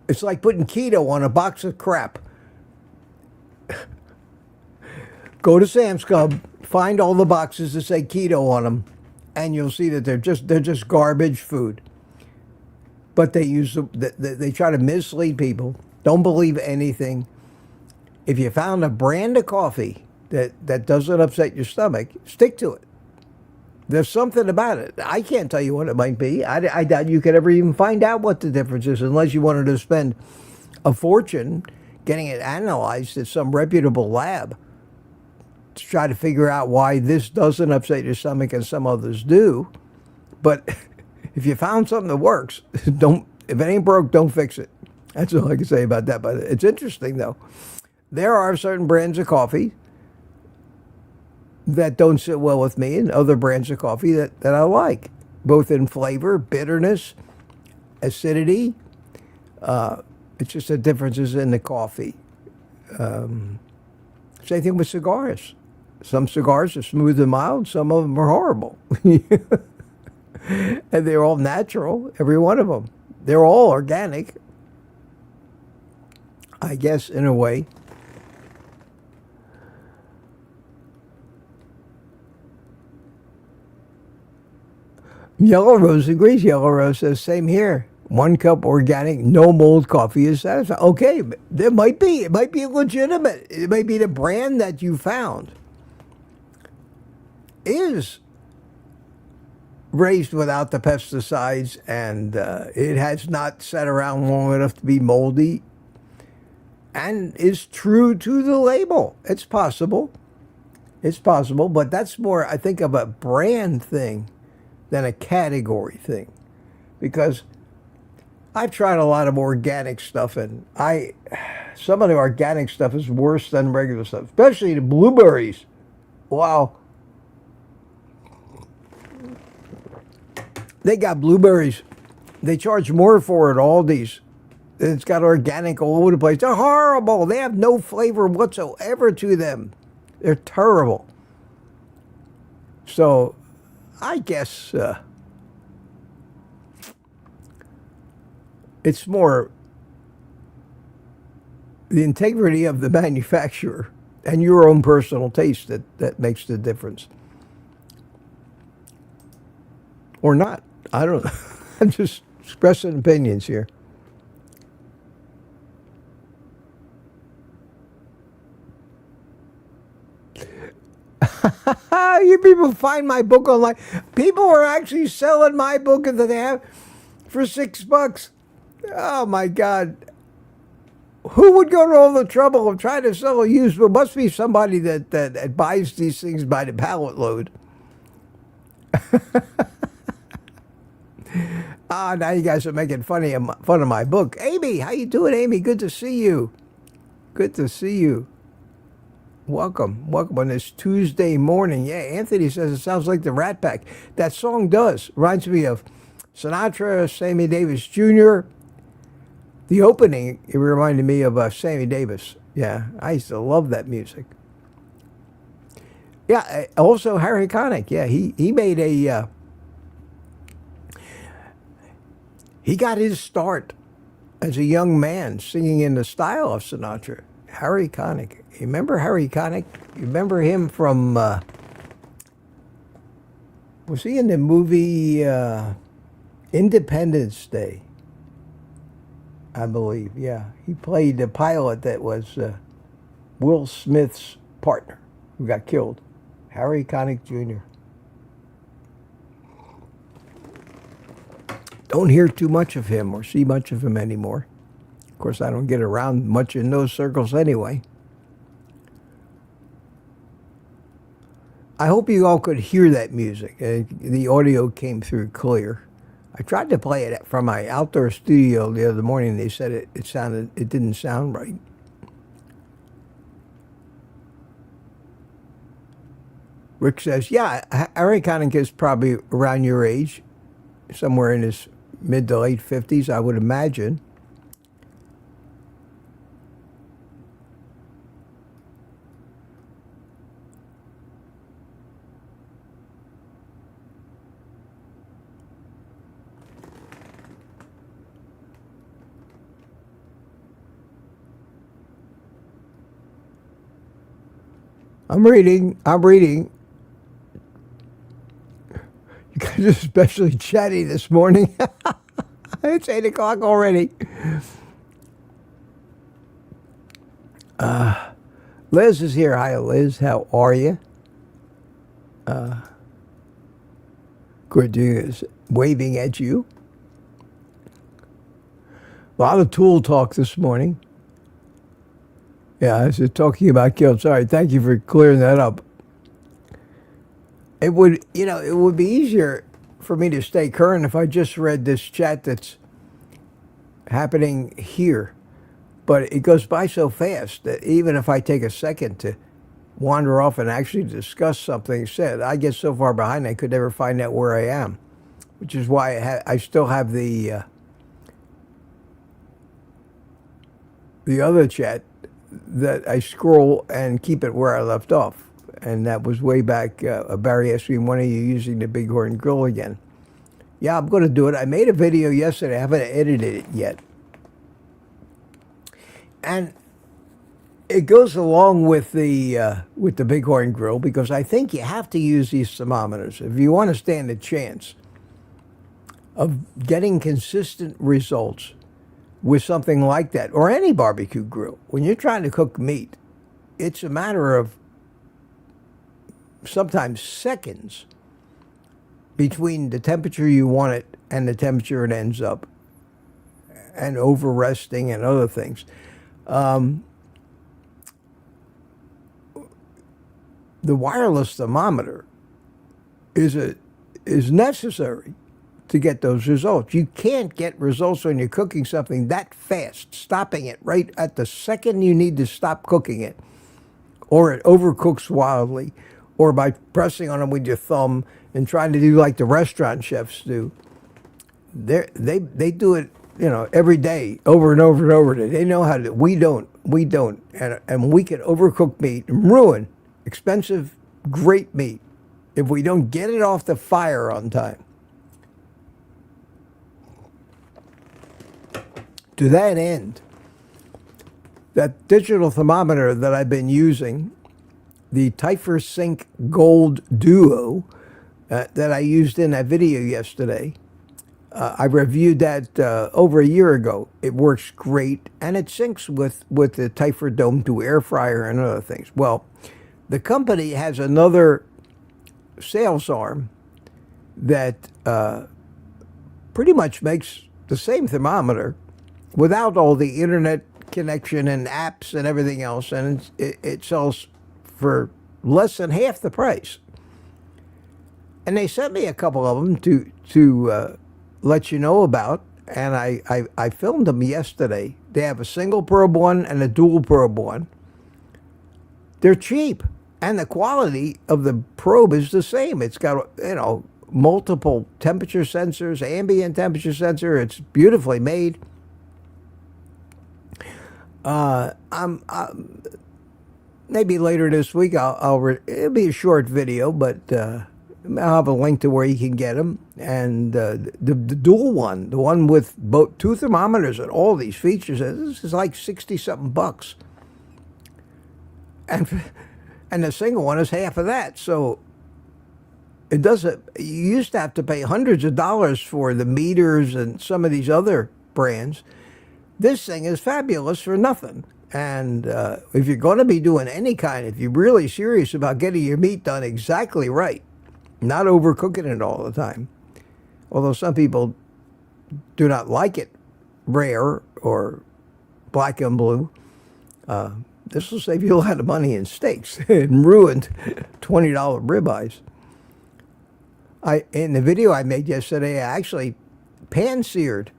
It's like putting keto on a box of crap. Go to Sam's Club, find all the boxes that say keto on them, and you'll see that they're just garbage food. But they try to mislead people. Don't believe anything. If you found a brand of coffee that doesn't upset your stomach, stick to it. There's something about it. I can't tell you what it might be. I doubt you could ever even find out what the difference is unless you wanted to spend a fortune getting it analyzed at some reputable lab to try to figure out why this doesn't upset your stomach and some others do. But if you found something that works, if it ain't broke, don't fix it. That's all I can say about that. But it's interesting, though. There are certain brands of coffee that don't sit well with me and other brands of coffee that I like, both in flavor, bitterness, acidity. It's just the differences in the coffee. Same thing with cigars. Some cigars are smooth and mild. Some of them are horrible. And they're all natural, every one of them. They're all organic, I guess, in a way. Yellow Rose agrees. Yellow Rose says, same here. 1 cup organic, no mold coffee is satisfying. Okay, there might be. It might be legitimate. It might be the brand that you found is raised without the pesticides, and it has not sat around long enough to be moldy, and is true to the label. It's possible. It's possible, but that's more, I think, of a brand thing than a category thing. Because I've tried a lot of organic stuff, and some of the organic stuff is worse than regular stuff, especially the blueberries. Wow. They got blueberries. They charge more for it, Aldi's. It's got organic all over the place. They're horrible. They have no flavor whatsoever to them. They're terrible. So, I guess it's more the integrity of the manufacturer and your own personal taste that makes the difference. Or not. I don't know. I'm just expressing opinions here. You people find my book online. People are actually selling my book that they have for $6. Oh my God. Who would go to all the trouble of trying to sell a used book? Must be somebody that buys these things by the pallet load. Now you guys are making fun of my book. Amy, how you doing, Amy? Good to see you. Good to see you. Welcome on this Tuesday morning. Yeah, Anthony says it sounds like the Rat Pack. That song does. Reminds me of Sinatra, Sammy Davis Jr. The opening, it reminded me of Sammy Davis. Yeah, I used to love that music. Yeah, also Harry Connick. Yeah, he made a... he got his start as a young man singing in the style of Sinatra. Harry Connick. You remember Harry Connick? You remember him from... was he in the movie Independence Day? I believe, yeah. He played the pilot that was Will Smith's partner who got killed. Harry Connick Jr. Don't hear too much of him or see much of him anymore. Of course, I don't get around much in those circles anyway. I hope you all could hear that music. The audio came through clear. I tried to play it from my outdoor studio the other morning. They said it didn't sound right. Rick says, yeah, Harry Connick is probably around your age, somewhere in his mid to late 50s, I would imagine. I'm reading. You guys are especially chatty this morning. It's 8 o'clock already. Liz is here. Hi, Liz. How are you? Cordelia is waving at you. A lot of tool talk this morning. Yeah, I was talking about kills. Sorry, thank you for clearing that up. It would, it would be easier for me to stay current if I just read this chat that's happening here. But it goes by so fast that even if I take a second to wander off and actually discuss something said, I get so far behind I could never find out where I am, which is why I still have the other chat that I scroll and keep it where I left off. And that was way back. Barry asked me, when are you using the Bighorn grill again? Yeah, I'm going to do it. I made a video yesterday. I haven't edited it yet. And it goes along with the Bighorn grill because I think you have to use these thermometers if you want to stand a chance of getting consistent results with something like that, or any barbecue grill. When you're trying to cook meat, it's a matter of sometimes seconds between the temperature you want it and the temperature it ends up, and over resting and other things. The wireless thermometer is necessary to get those results. You can't get results when you're cooking something that fast, stopping it right at the second you need to stop cooking it, or it overcooks wildly, or by pressing on it with your thumb and trying to do like the restaurant chefs do. They do it, every day, over and over and over. They know how to. We don't, and we can overcook meat and ruin expensive, great meat if we don't get it off the fire on time. To that end, that digital thermometer that I've been using, the Typhor Sync Gold Duo that I used in that video yesterday, I reviewed that over a year ago. It works great, and it syncs with the Typhor Dome 2 air fryer and other things. Well, the company has another sales arm that pretty much makes the same thermometer without all the internet connection and apps and everything else, and it sells for less than half the price. And they sent me a couple of them to let you know about, and I filmed them yesterday. They have a single probe one and a dual probe one. They're cheap, and the quality of the probe is the same. It's got, multiple temperature sensors, ambient temperature sensor. It's beautifully made. Maybe later this week it'll be a short video, but I'll have a link to where you can get them. And the dual one, the one with both two thermometers and all these features, this is like 60-something bucks. And the single one is half of that. So it doesn't. You used to have to pay hundreds of dollars for the meters and some of these other brands. This thing is fabulous for nothing. And if you're going to be doing any kind, if you're really serious about getting your meat done exactly right, not overcooking it all the time, although some people do not like it rare or black and blue, this will save you a lot of money in steaks and ruined $20 ribeyes. In the video I made yesterday, I actually pan-seared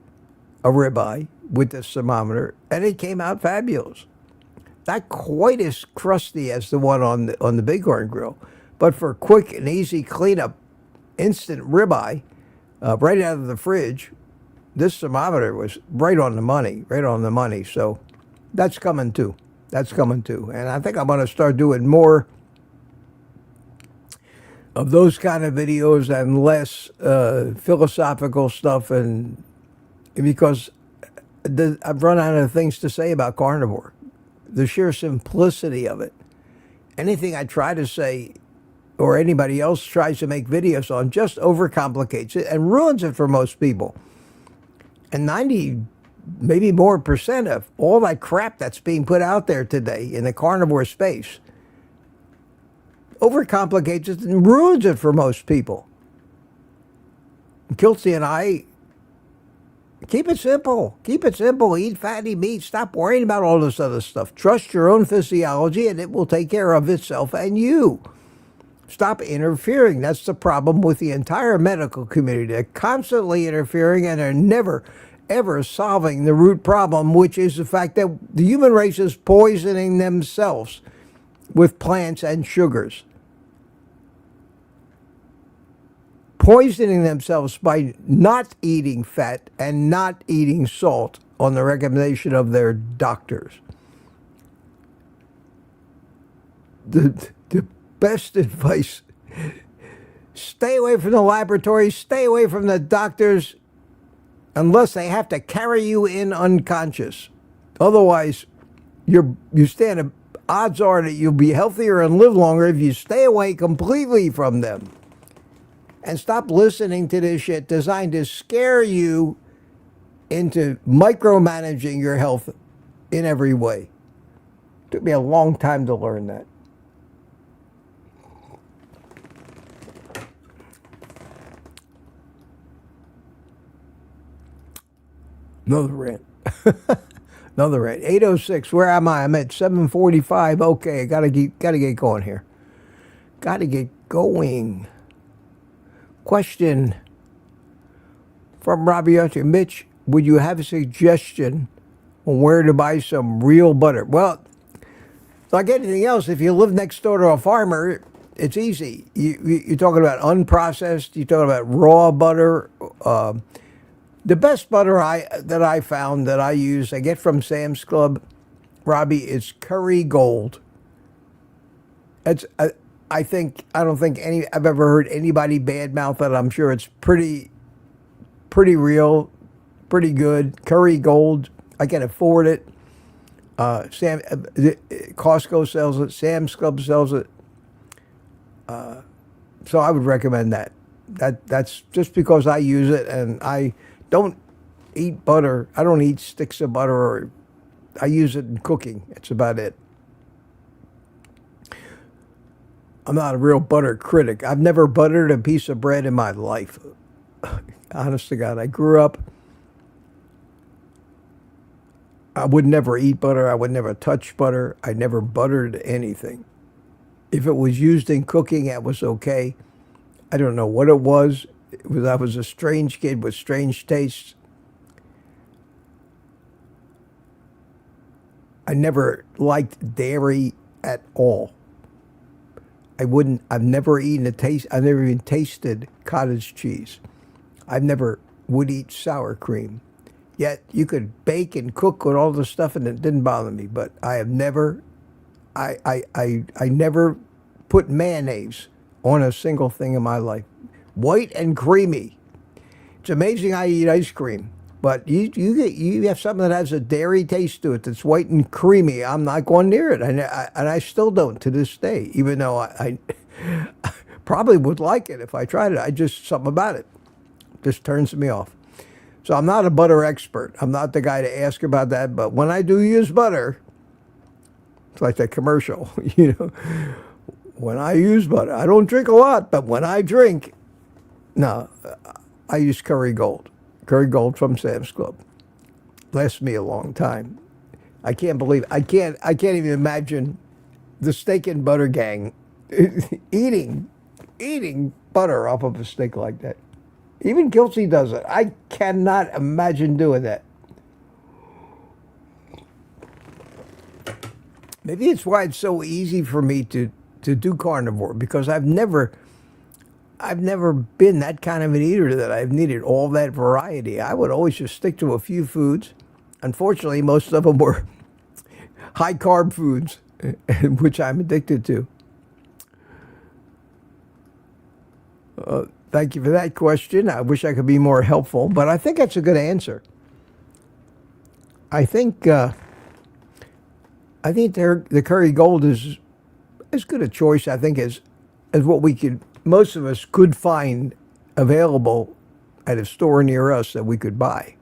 a ribeye with this thermometer, and it came out fabulous. Not quite as crusty as the one on the Bighorn grill, But for quick and easy cleanup, instant ribeye, right out of the fridge, this thermometer was right on the money. So that's coming too. And I think I'm going to start doing more of those kind of videos and less philosophical stuff, and because I've run out of things to say about carnivore. The sheer simplicity of it. Anything I try to say or anybody else tries to make videos on just overcomplicates it and ruins it for most people. And 90, maybe more percent of all that crap that's being put out there today in the carnivore space overcomplicates it and ruins it for most people. Kiltsy and I keep it simple. Eat fatty meat. Stop worrying about all this other stuff. Trust your own physiology and it will take care of itself and you. Stop interfering. That's the problem with the entire medical community. They're constantly interfering and they're never, ever solving the root problem, which is the fact that the human race is poisoning themselves with plants and sugars. Poisoning themselves by not eating fat and not eating salt on the recommendation of their doctors. The best advice, stay away from the laboratories, stay away from the doctors unless they have to carry you in unconscious. Otherwise, odds are that you'll be healthier and live longer if you stay away completely from them. And stop listening to this shit designed to scare you into micromanaging your health in every way. Took me a long time to learn that. Another rant. Another rant. 8:06. Where am I? I'm at 7:45. Okay, I gotta get going here. Gotta get going. Question from Robbie Archer. Mitch, would you have a suggestion on where to buy some real butter? Well, like anything else, if you live next door to a farmer, it's easy. You're talking about unprocessed. You're talking about raw butter. The best butter that I found that I use, I get from Sam's Club, Robbie, is Curry Gold. It's I don't think I've ever heard anybody badmouth it. I'm sure it's pretty real, pretty good. Curry Gold, I can afford it. Costco sells it. Sam's Club sells it. So I would recommend that. That's just because I use it, and I don't eat butter. I don't eat sticks of butter, or I use it in cooking. That's about it. I'm not a real butter critic. I've never buttered a piece of bread in my life. Honest to God, I grew up. I would never eat butter. I would never touch butter. I never buttered anything. If it was used in cooking, it was okay. I don't know what it was. I was a strange kid with strange tastes. I never liked dairy at all. I've never eaten I've never even tasted cottage cheese. I never would eat sour cream. Yet you could bake and cook with all the stuff and it didn't bother me. But I never put mayonnaise on a single thing in my life. White and creamy. It's amazing how you eat ice cream. But you have something that has a dairy taste to it that's white and creamy. I'm not going near it. And I still don't to this day, even though I probably would like it if I tried it. Something about it just turns me off. So I'm not a butter expert. I'm not the guy to ask about that. But when I do use butter, it's like that commercial, When I use butter, I don't drink a lot, but when I drink, no, I use Curry Gold. Curry Gold from Sam's Club. Lasts me a long time. I can't even imagine the steak and butter gang eating butter off of a steak like that. Even Kiltsy does it. I cannot imagine doing that. Maybe it's why it's so easy for me to to do carnivore because I've never been that kind of an eater that I've needed all that variety. I would always just stick to a few foods. Unfortunately, most of them were high carb foods, which I'm addicted to. Thank you for that question. I wish I could be more helpful, but I think that's a good answer. I think the Curry Gold is as good a choice, I think, as what most of us could find available at a store near us that we could buy.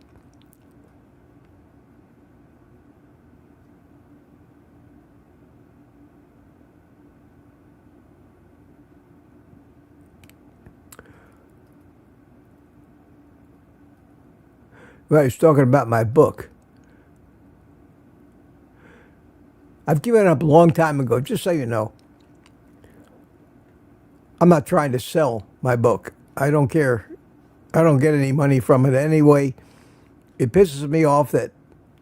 Well, I was talking about my book. I've given up a long time ago, just so you know. I'm not trying to sell my book. I don't care. I don't get any money from it anyway. It pisses me off that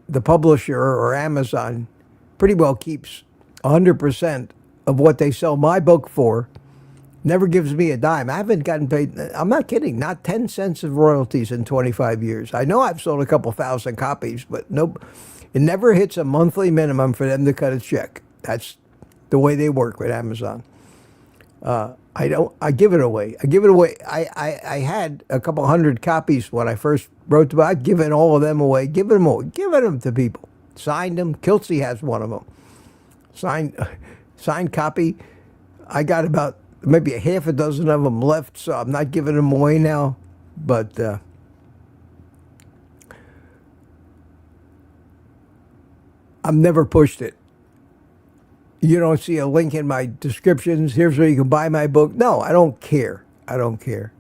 the publisher or Amazon pretty well keeps 100% of what they sell my book for, never gives me a dime. I haven't gotten paid, I'm not kidding, not 10 cents of royalties in 25 years. I know I've sold a couple thousand copies, but nope. It never hits a monthly minimum for them to cut a check. That's the way they work with Amazon. I give it away. I had a couple hundred copies when I first wrote the book. I've given all of them away. Given them to people. Signed them. Kiltsey has one of them. Signed copy. I got about maybe a half a dozen of them left, so I'm not giving them away now. But I've never pushed it. You don't see a link in my descriptions. Here's where you can buy my book. No, I don't care. I don't care.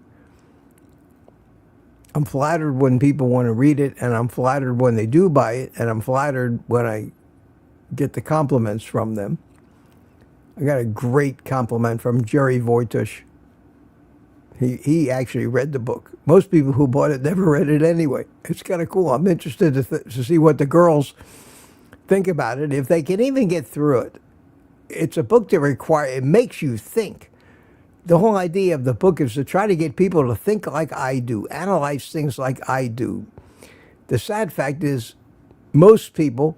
I'm flattered when people want to read it, and I'm flattered when they do buy it, and I'm flattered when I get the compliments from them. I got a great compliment from Jerry Voitush. He actually read the book. Most people who bought it never read it anyway. It's kind of cool. I'm interested to see what the girls think about it, if they can even get through it. It's a book that it makes you think. The whole idea of the book is to try to get people to think like I do, analyze things like I do. The sad fact is most people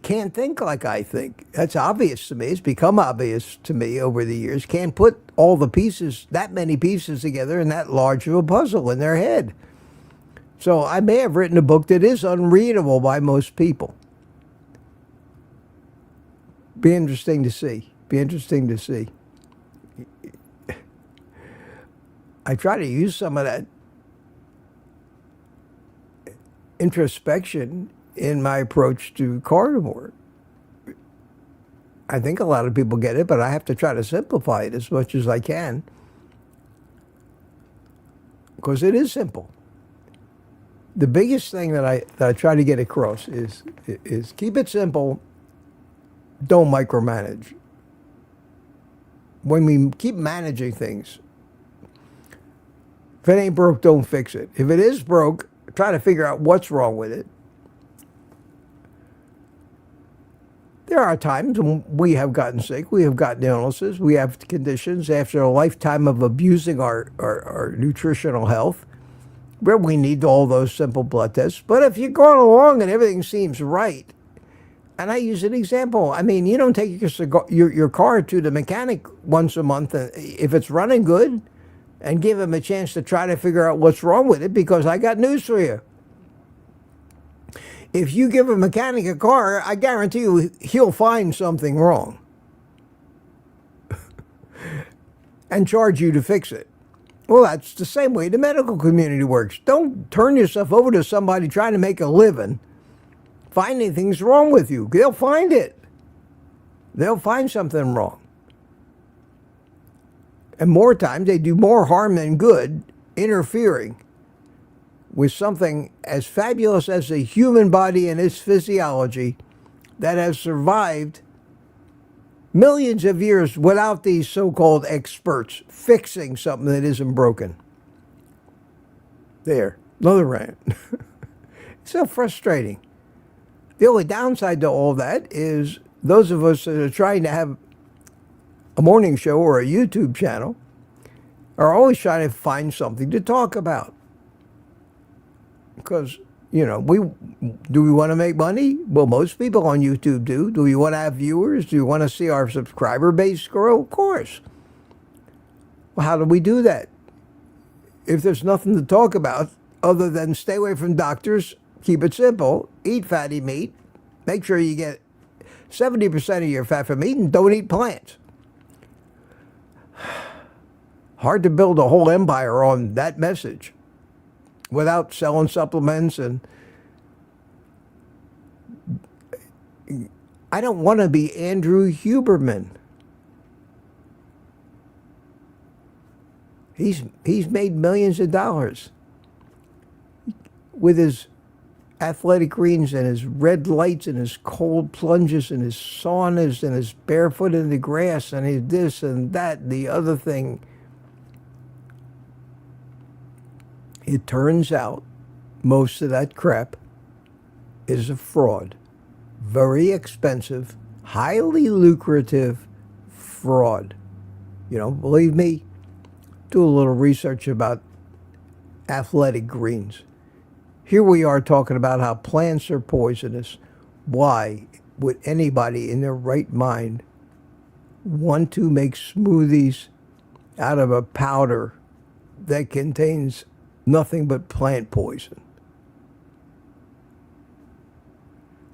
can't think like I think. That's obvious to me. It's become obvious to me over the years. Can't put all the pieces, that many pieces together in that large of a puzzle in their head. So I may have written a book that is unreadable by most people. Be interesting to see. Be interesting to see. I try to use some of that introspection in my approach to carnivore. I think a lot of people get it, but I have to try to simplify it as much as I can. Because it is simple. The biggest thing that I try to get across is keep it simple. Don't micromanage. When we keep managing things, if it ain't broke, don't fix it. If it is broke, try to figure out what's wrong with it. There are times when we have gotten sick, we have gotten illnesses, we have conditions after a lifetime of abusing our nutritional health, where we need all those simple blood tests. But if you're going along and everything seems right, and I use an example. I mean, you don't take your car to the mechanic once a month if it's running good and give him a chance to try to figure out what's wrong with it, because I got news for you. If you give a mechanic a car, I guarantee you he'll find something wrong and charge you to fix it. Well, that's the same way the medical community works. Don't turn yourself over to somebody trying to make a living finding things wrong with you. They'll find it. They'll find something wrong. And more times they do more harm than good, interfering with something as fabulous as the human body and its physiology that has survived millions of years without these so-called experts fixing something that isn't broken. There, another rant. It's so frustrating. The only downside to all that is those of us that are trying to have a morning show or a YouTube channel are always trying to find something to talk about. Because, you know, do we want to make money? Well, most people on YouTube do. Do we want to have viewers? Do we want to see our subscriber base grow? Of course. Well, how do we do that? If there's nothing to talk about other than stay away from doctors, keep it simple, eat fatty meat, make sure you get 70% of your fat from meat, and don't eat plants. Hard to build a whole empire on that message without selling supplements. And I don't want to be Andrew Huberman. He's made millions of dollars with his athletic greens and his red lights and his cold plunges and his saunas and his barefoot in the grass and his this and that and the other thing. It turns out most of that crap is a fraud. Very expensive, highly lucrative fraud. You know, believe me, do a little research about athletic greens. Here we are talking about how plants are poisonous. Why would anybody in their right mind want to make smoothies out of a powder that contains nothing but plant poison?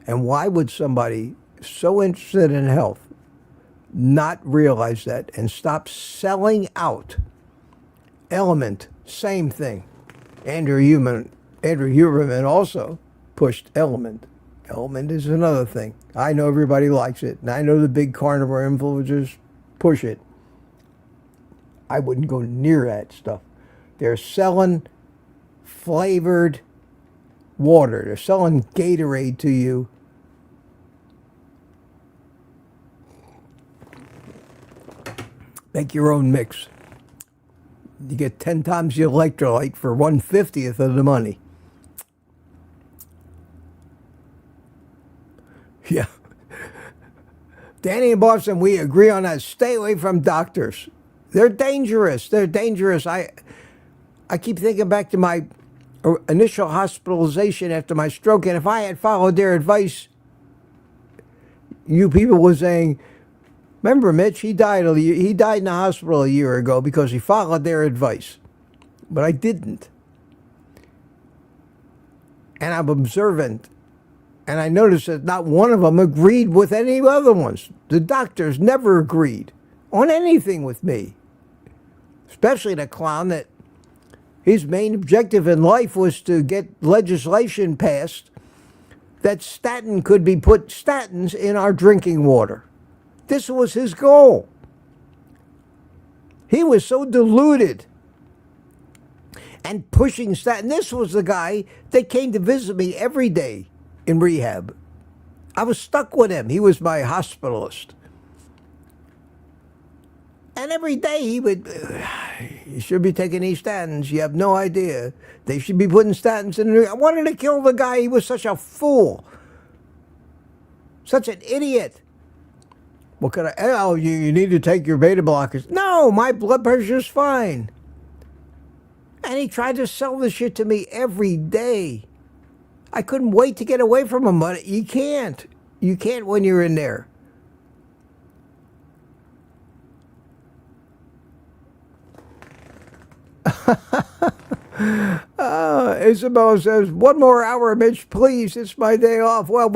And why would somebody so interested in health not realize that and stop selling out? Element, same thing. Andrew Huberman also pushed Element. Element is another thing. I know everybody likes it, and I know the big carnivore influencers push it. I wouldn't go near that stuff. They're selling flavored water. They're selling Gatorade to you. Make your own mix. You get 10 times the electrolyte for 1/50th of the money. Yeah. Danny and Boston, we agree on that. Stay away from doctors. They're dangerous. They're dangerous. I keep thinking back to my initial hospitalization after my stroke, and if I had followed their advice, you people were saying, remember Mitch, he died in the hospital a year ago because he followed their advice. But I didn't. And I'm observant. And I noticed that not one of them agreed with any other ones. The doctors never agreed on anything with me. Especially the clown that his main objective in life was to get legislation passed that could be put statins in our drinking water. This was his goal. He was so deluded and pushing statin. This was the guy that came to visit me every day in rehab. I was stuck with him. He was my hospitalist. And every day he would, you should be taking these statins. You have no idea. They should be putting statins in. I wanted to kill the guy. He was such a fool. Such an idiot. What could you need to take your beta blockers. No, my blood pressure's fine. And he tried to sell this shit to me every day. I couldn't wait to get away from him, but you can't. You can't when you're in there. Isabella says, one more hour, Mitch, please. It's my day off. Well, if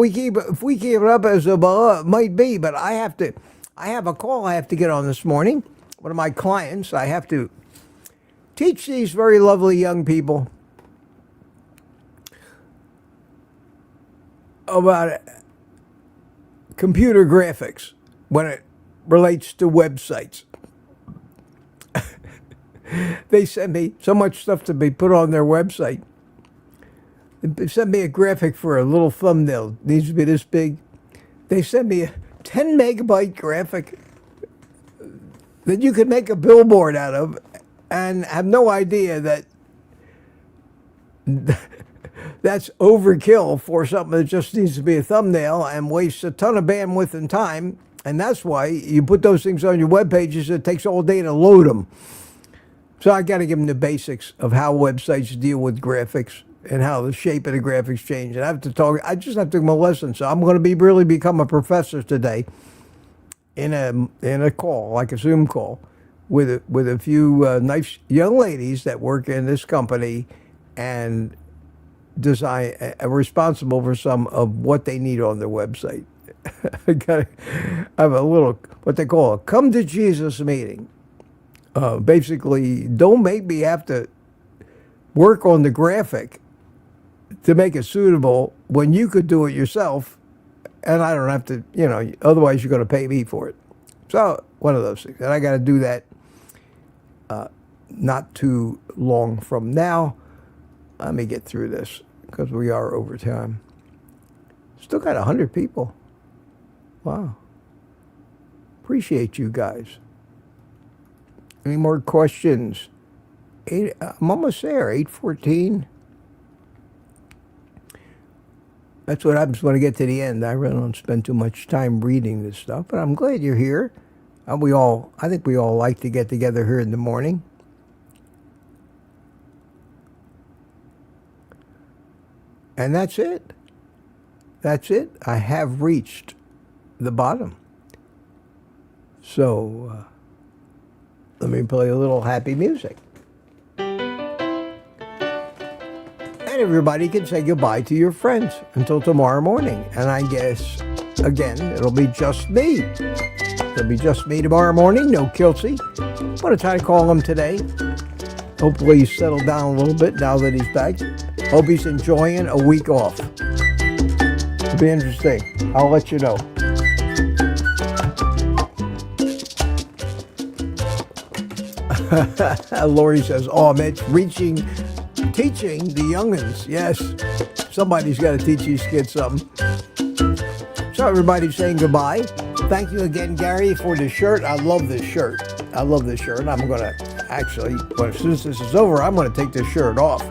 we keep it up, Isabella, it might be, but I have a call I have to get on this morning. One of my clients, I have to teach these very lovely young people about computer graphics when it relates to websites. They send me so much stuff to be put on their website. They send me a graphic for a little thumbnail. It needs to be this big. They send me a 10 megabyte graphic that you could make a billboard out of and have no idea that that's overkill for something that just needs to be a thumbnail and wastes a ton of bandwidth and time And that's why you put those things on your web pages, it takes all day to load them. So I got to give them the basics of how websites deal with graphics and how the shape of the graphics change. And I just have to give them a lesson. So I'm going to really become a professor today in a call, like a Zoom call, with a few nice young ladies that work in this company and design are responsible for some of what they need on their website. I have a little, what they call a come to Jesus meeting. Basically, don't make me have to work on the graphic to make it suitable when you could do it yourself, and I don't have to, otherwise you're going to pay me for it. So, one of those things. And I got to do that not too long from now. Let me get through this because we are over time. Still got 100 people. Wow. Appreciate you guys. Any more questions? I'm almost there, 8:14. That's what happens when I get to the end. I really don't spend too much time reading this stuff, but I'm glad you're here. I think we all like to get together here in the morning. And that's it. That's it. I have reached the bottom. So, let me play a little happy music. And everybody can say goodbye to your friends until tomorrow morning. And I guess, again, it'll be just me. It'll be just me tomorrow morning, no Kelsey. I'm going to try to call him today. Hopefully he's settled down a little bit now that he's back. Hope he's enjoying a week off. It'll be interesting. I'll let you know. Lori says, oh, Mitch, teaching the youngins. Yes, somebody's got to teach these kids something. So everybody's saying goodbye. Thank you again, Gary, for the shirt. I love this shirt. I'm going to actually, as soon as this is over, I'm going to take this shirt off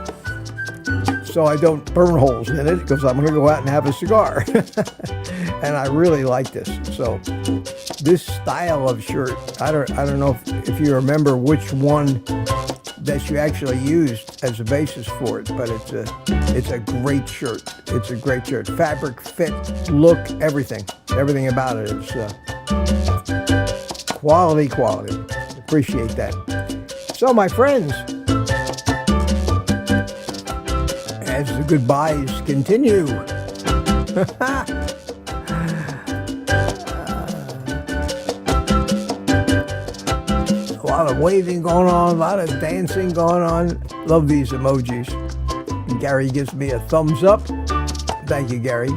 so I don't burn holes in it because I'm going to go out and have a cigar. And I really like this. So this style of shirt, I don't know if you remember which one that you actually used as a basis for it, but it's a great shirt. It's a great shirt. Fabric, fit, look, everything about it is quality. Appreciate that. So my friends, as the goodbyes continue, a lot of waving going on, a lot of dancing going on. Love these emojis. And Gary gives me a thumbs up. Thank you, Gary.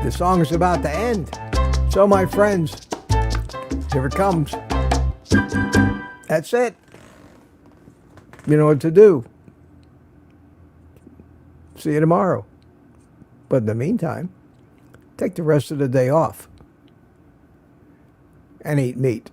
The song is about to end. So my friends, here it comes. That's it. You know what to do. See you tomorrow. But in the meantime, take the rest of the day off and eat meat.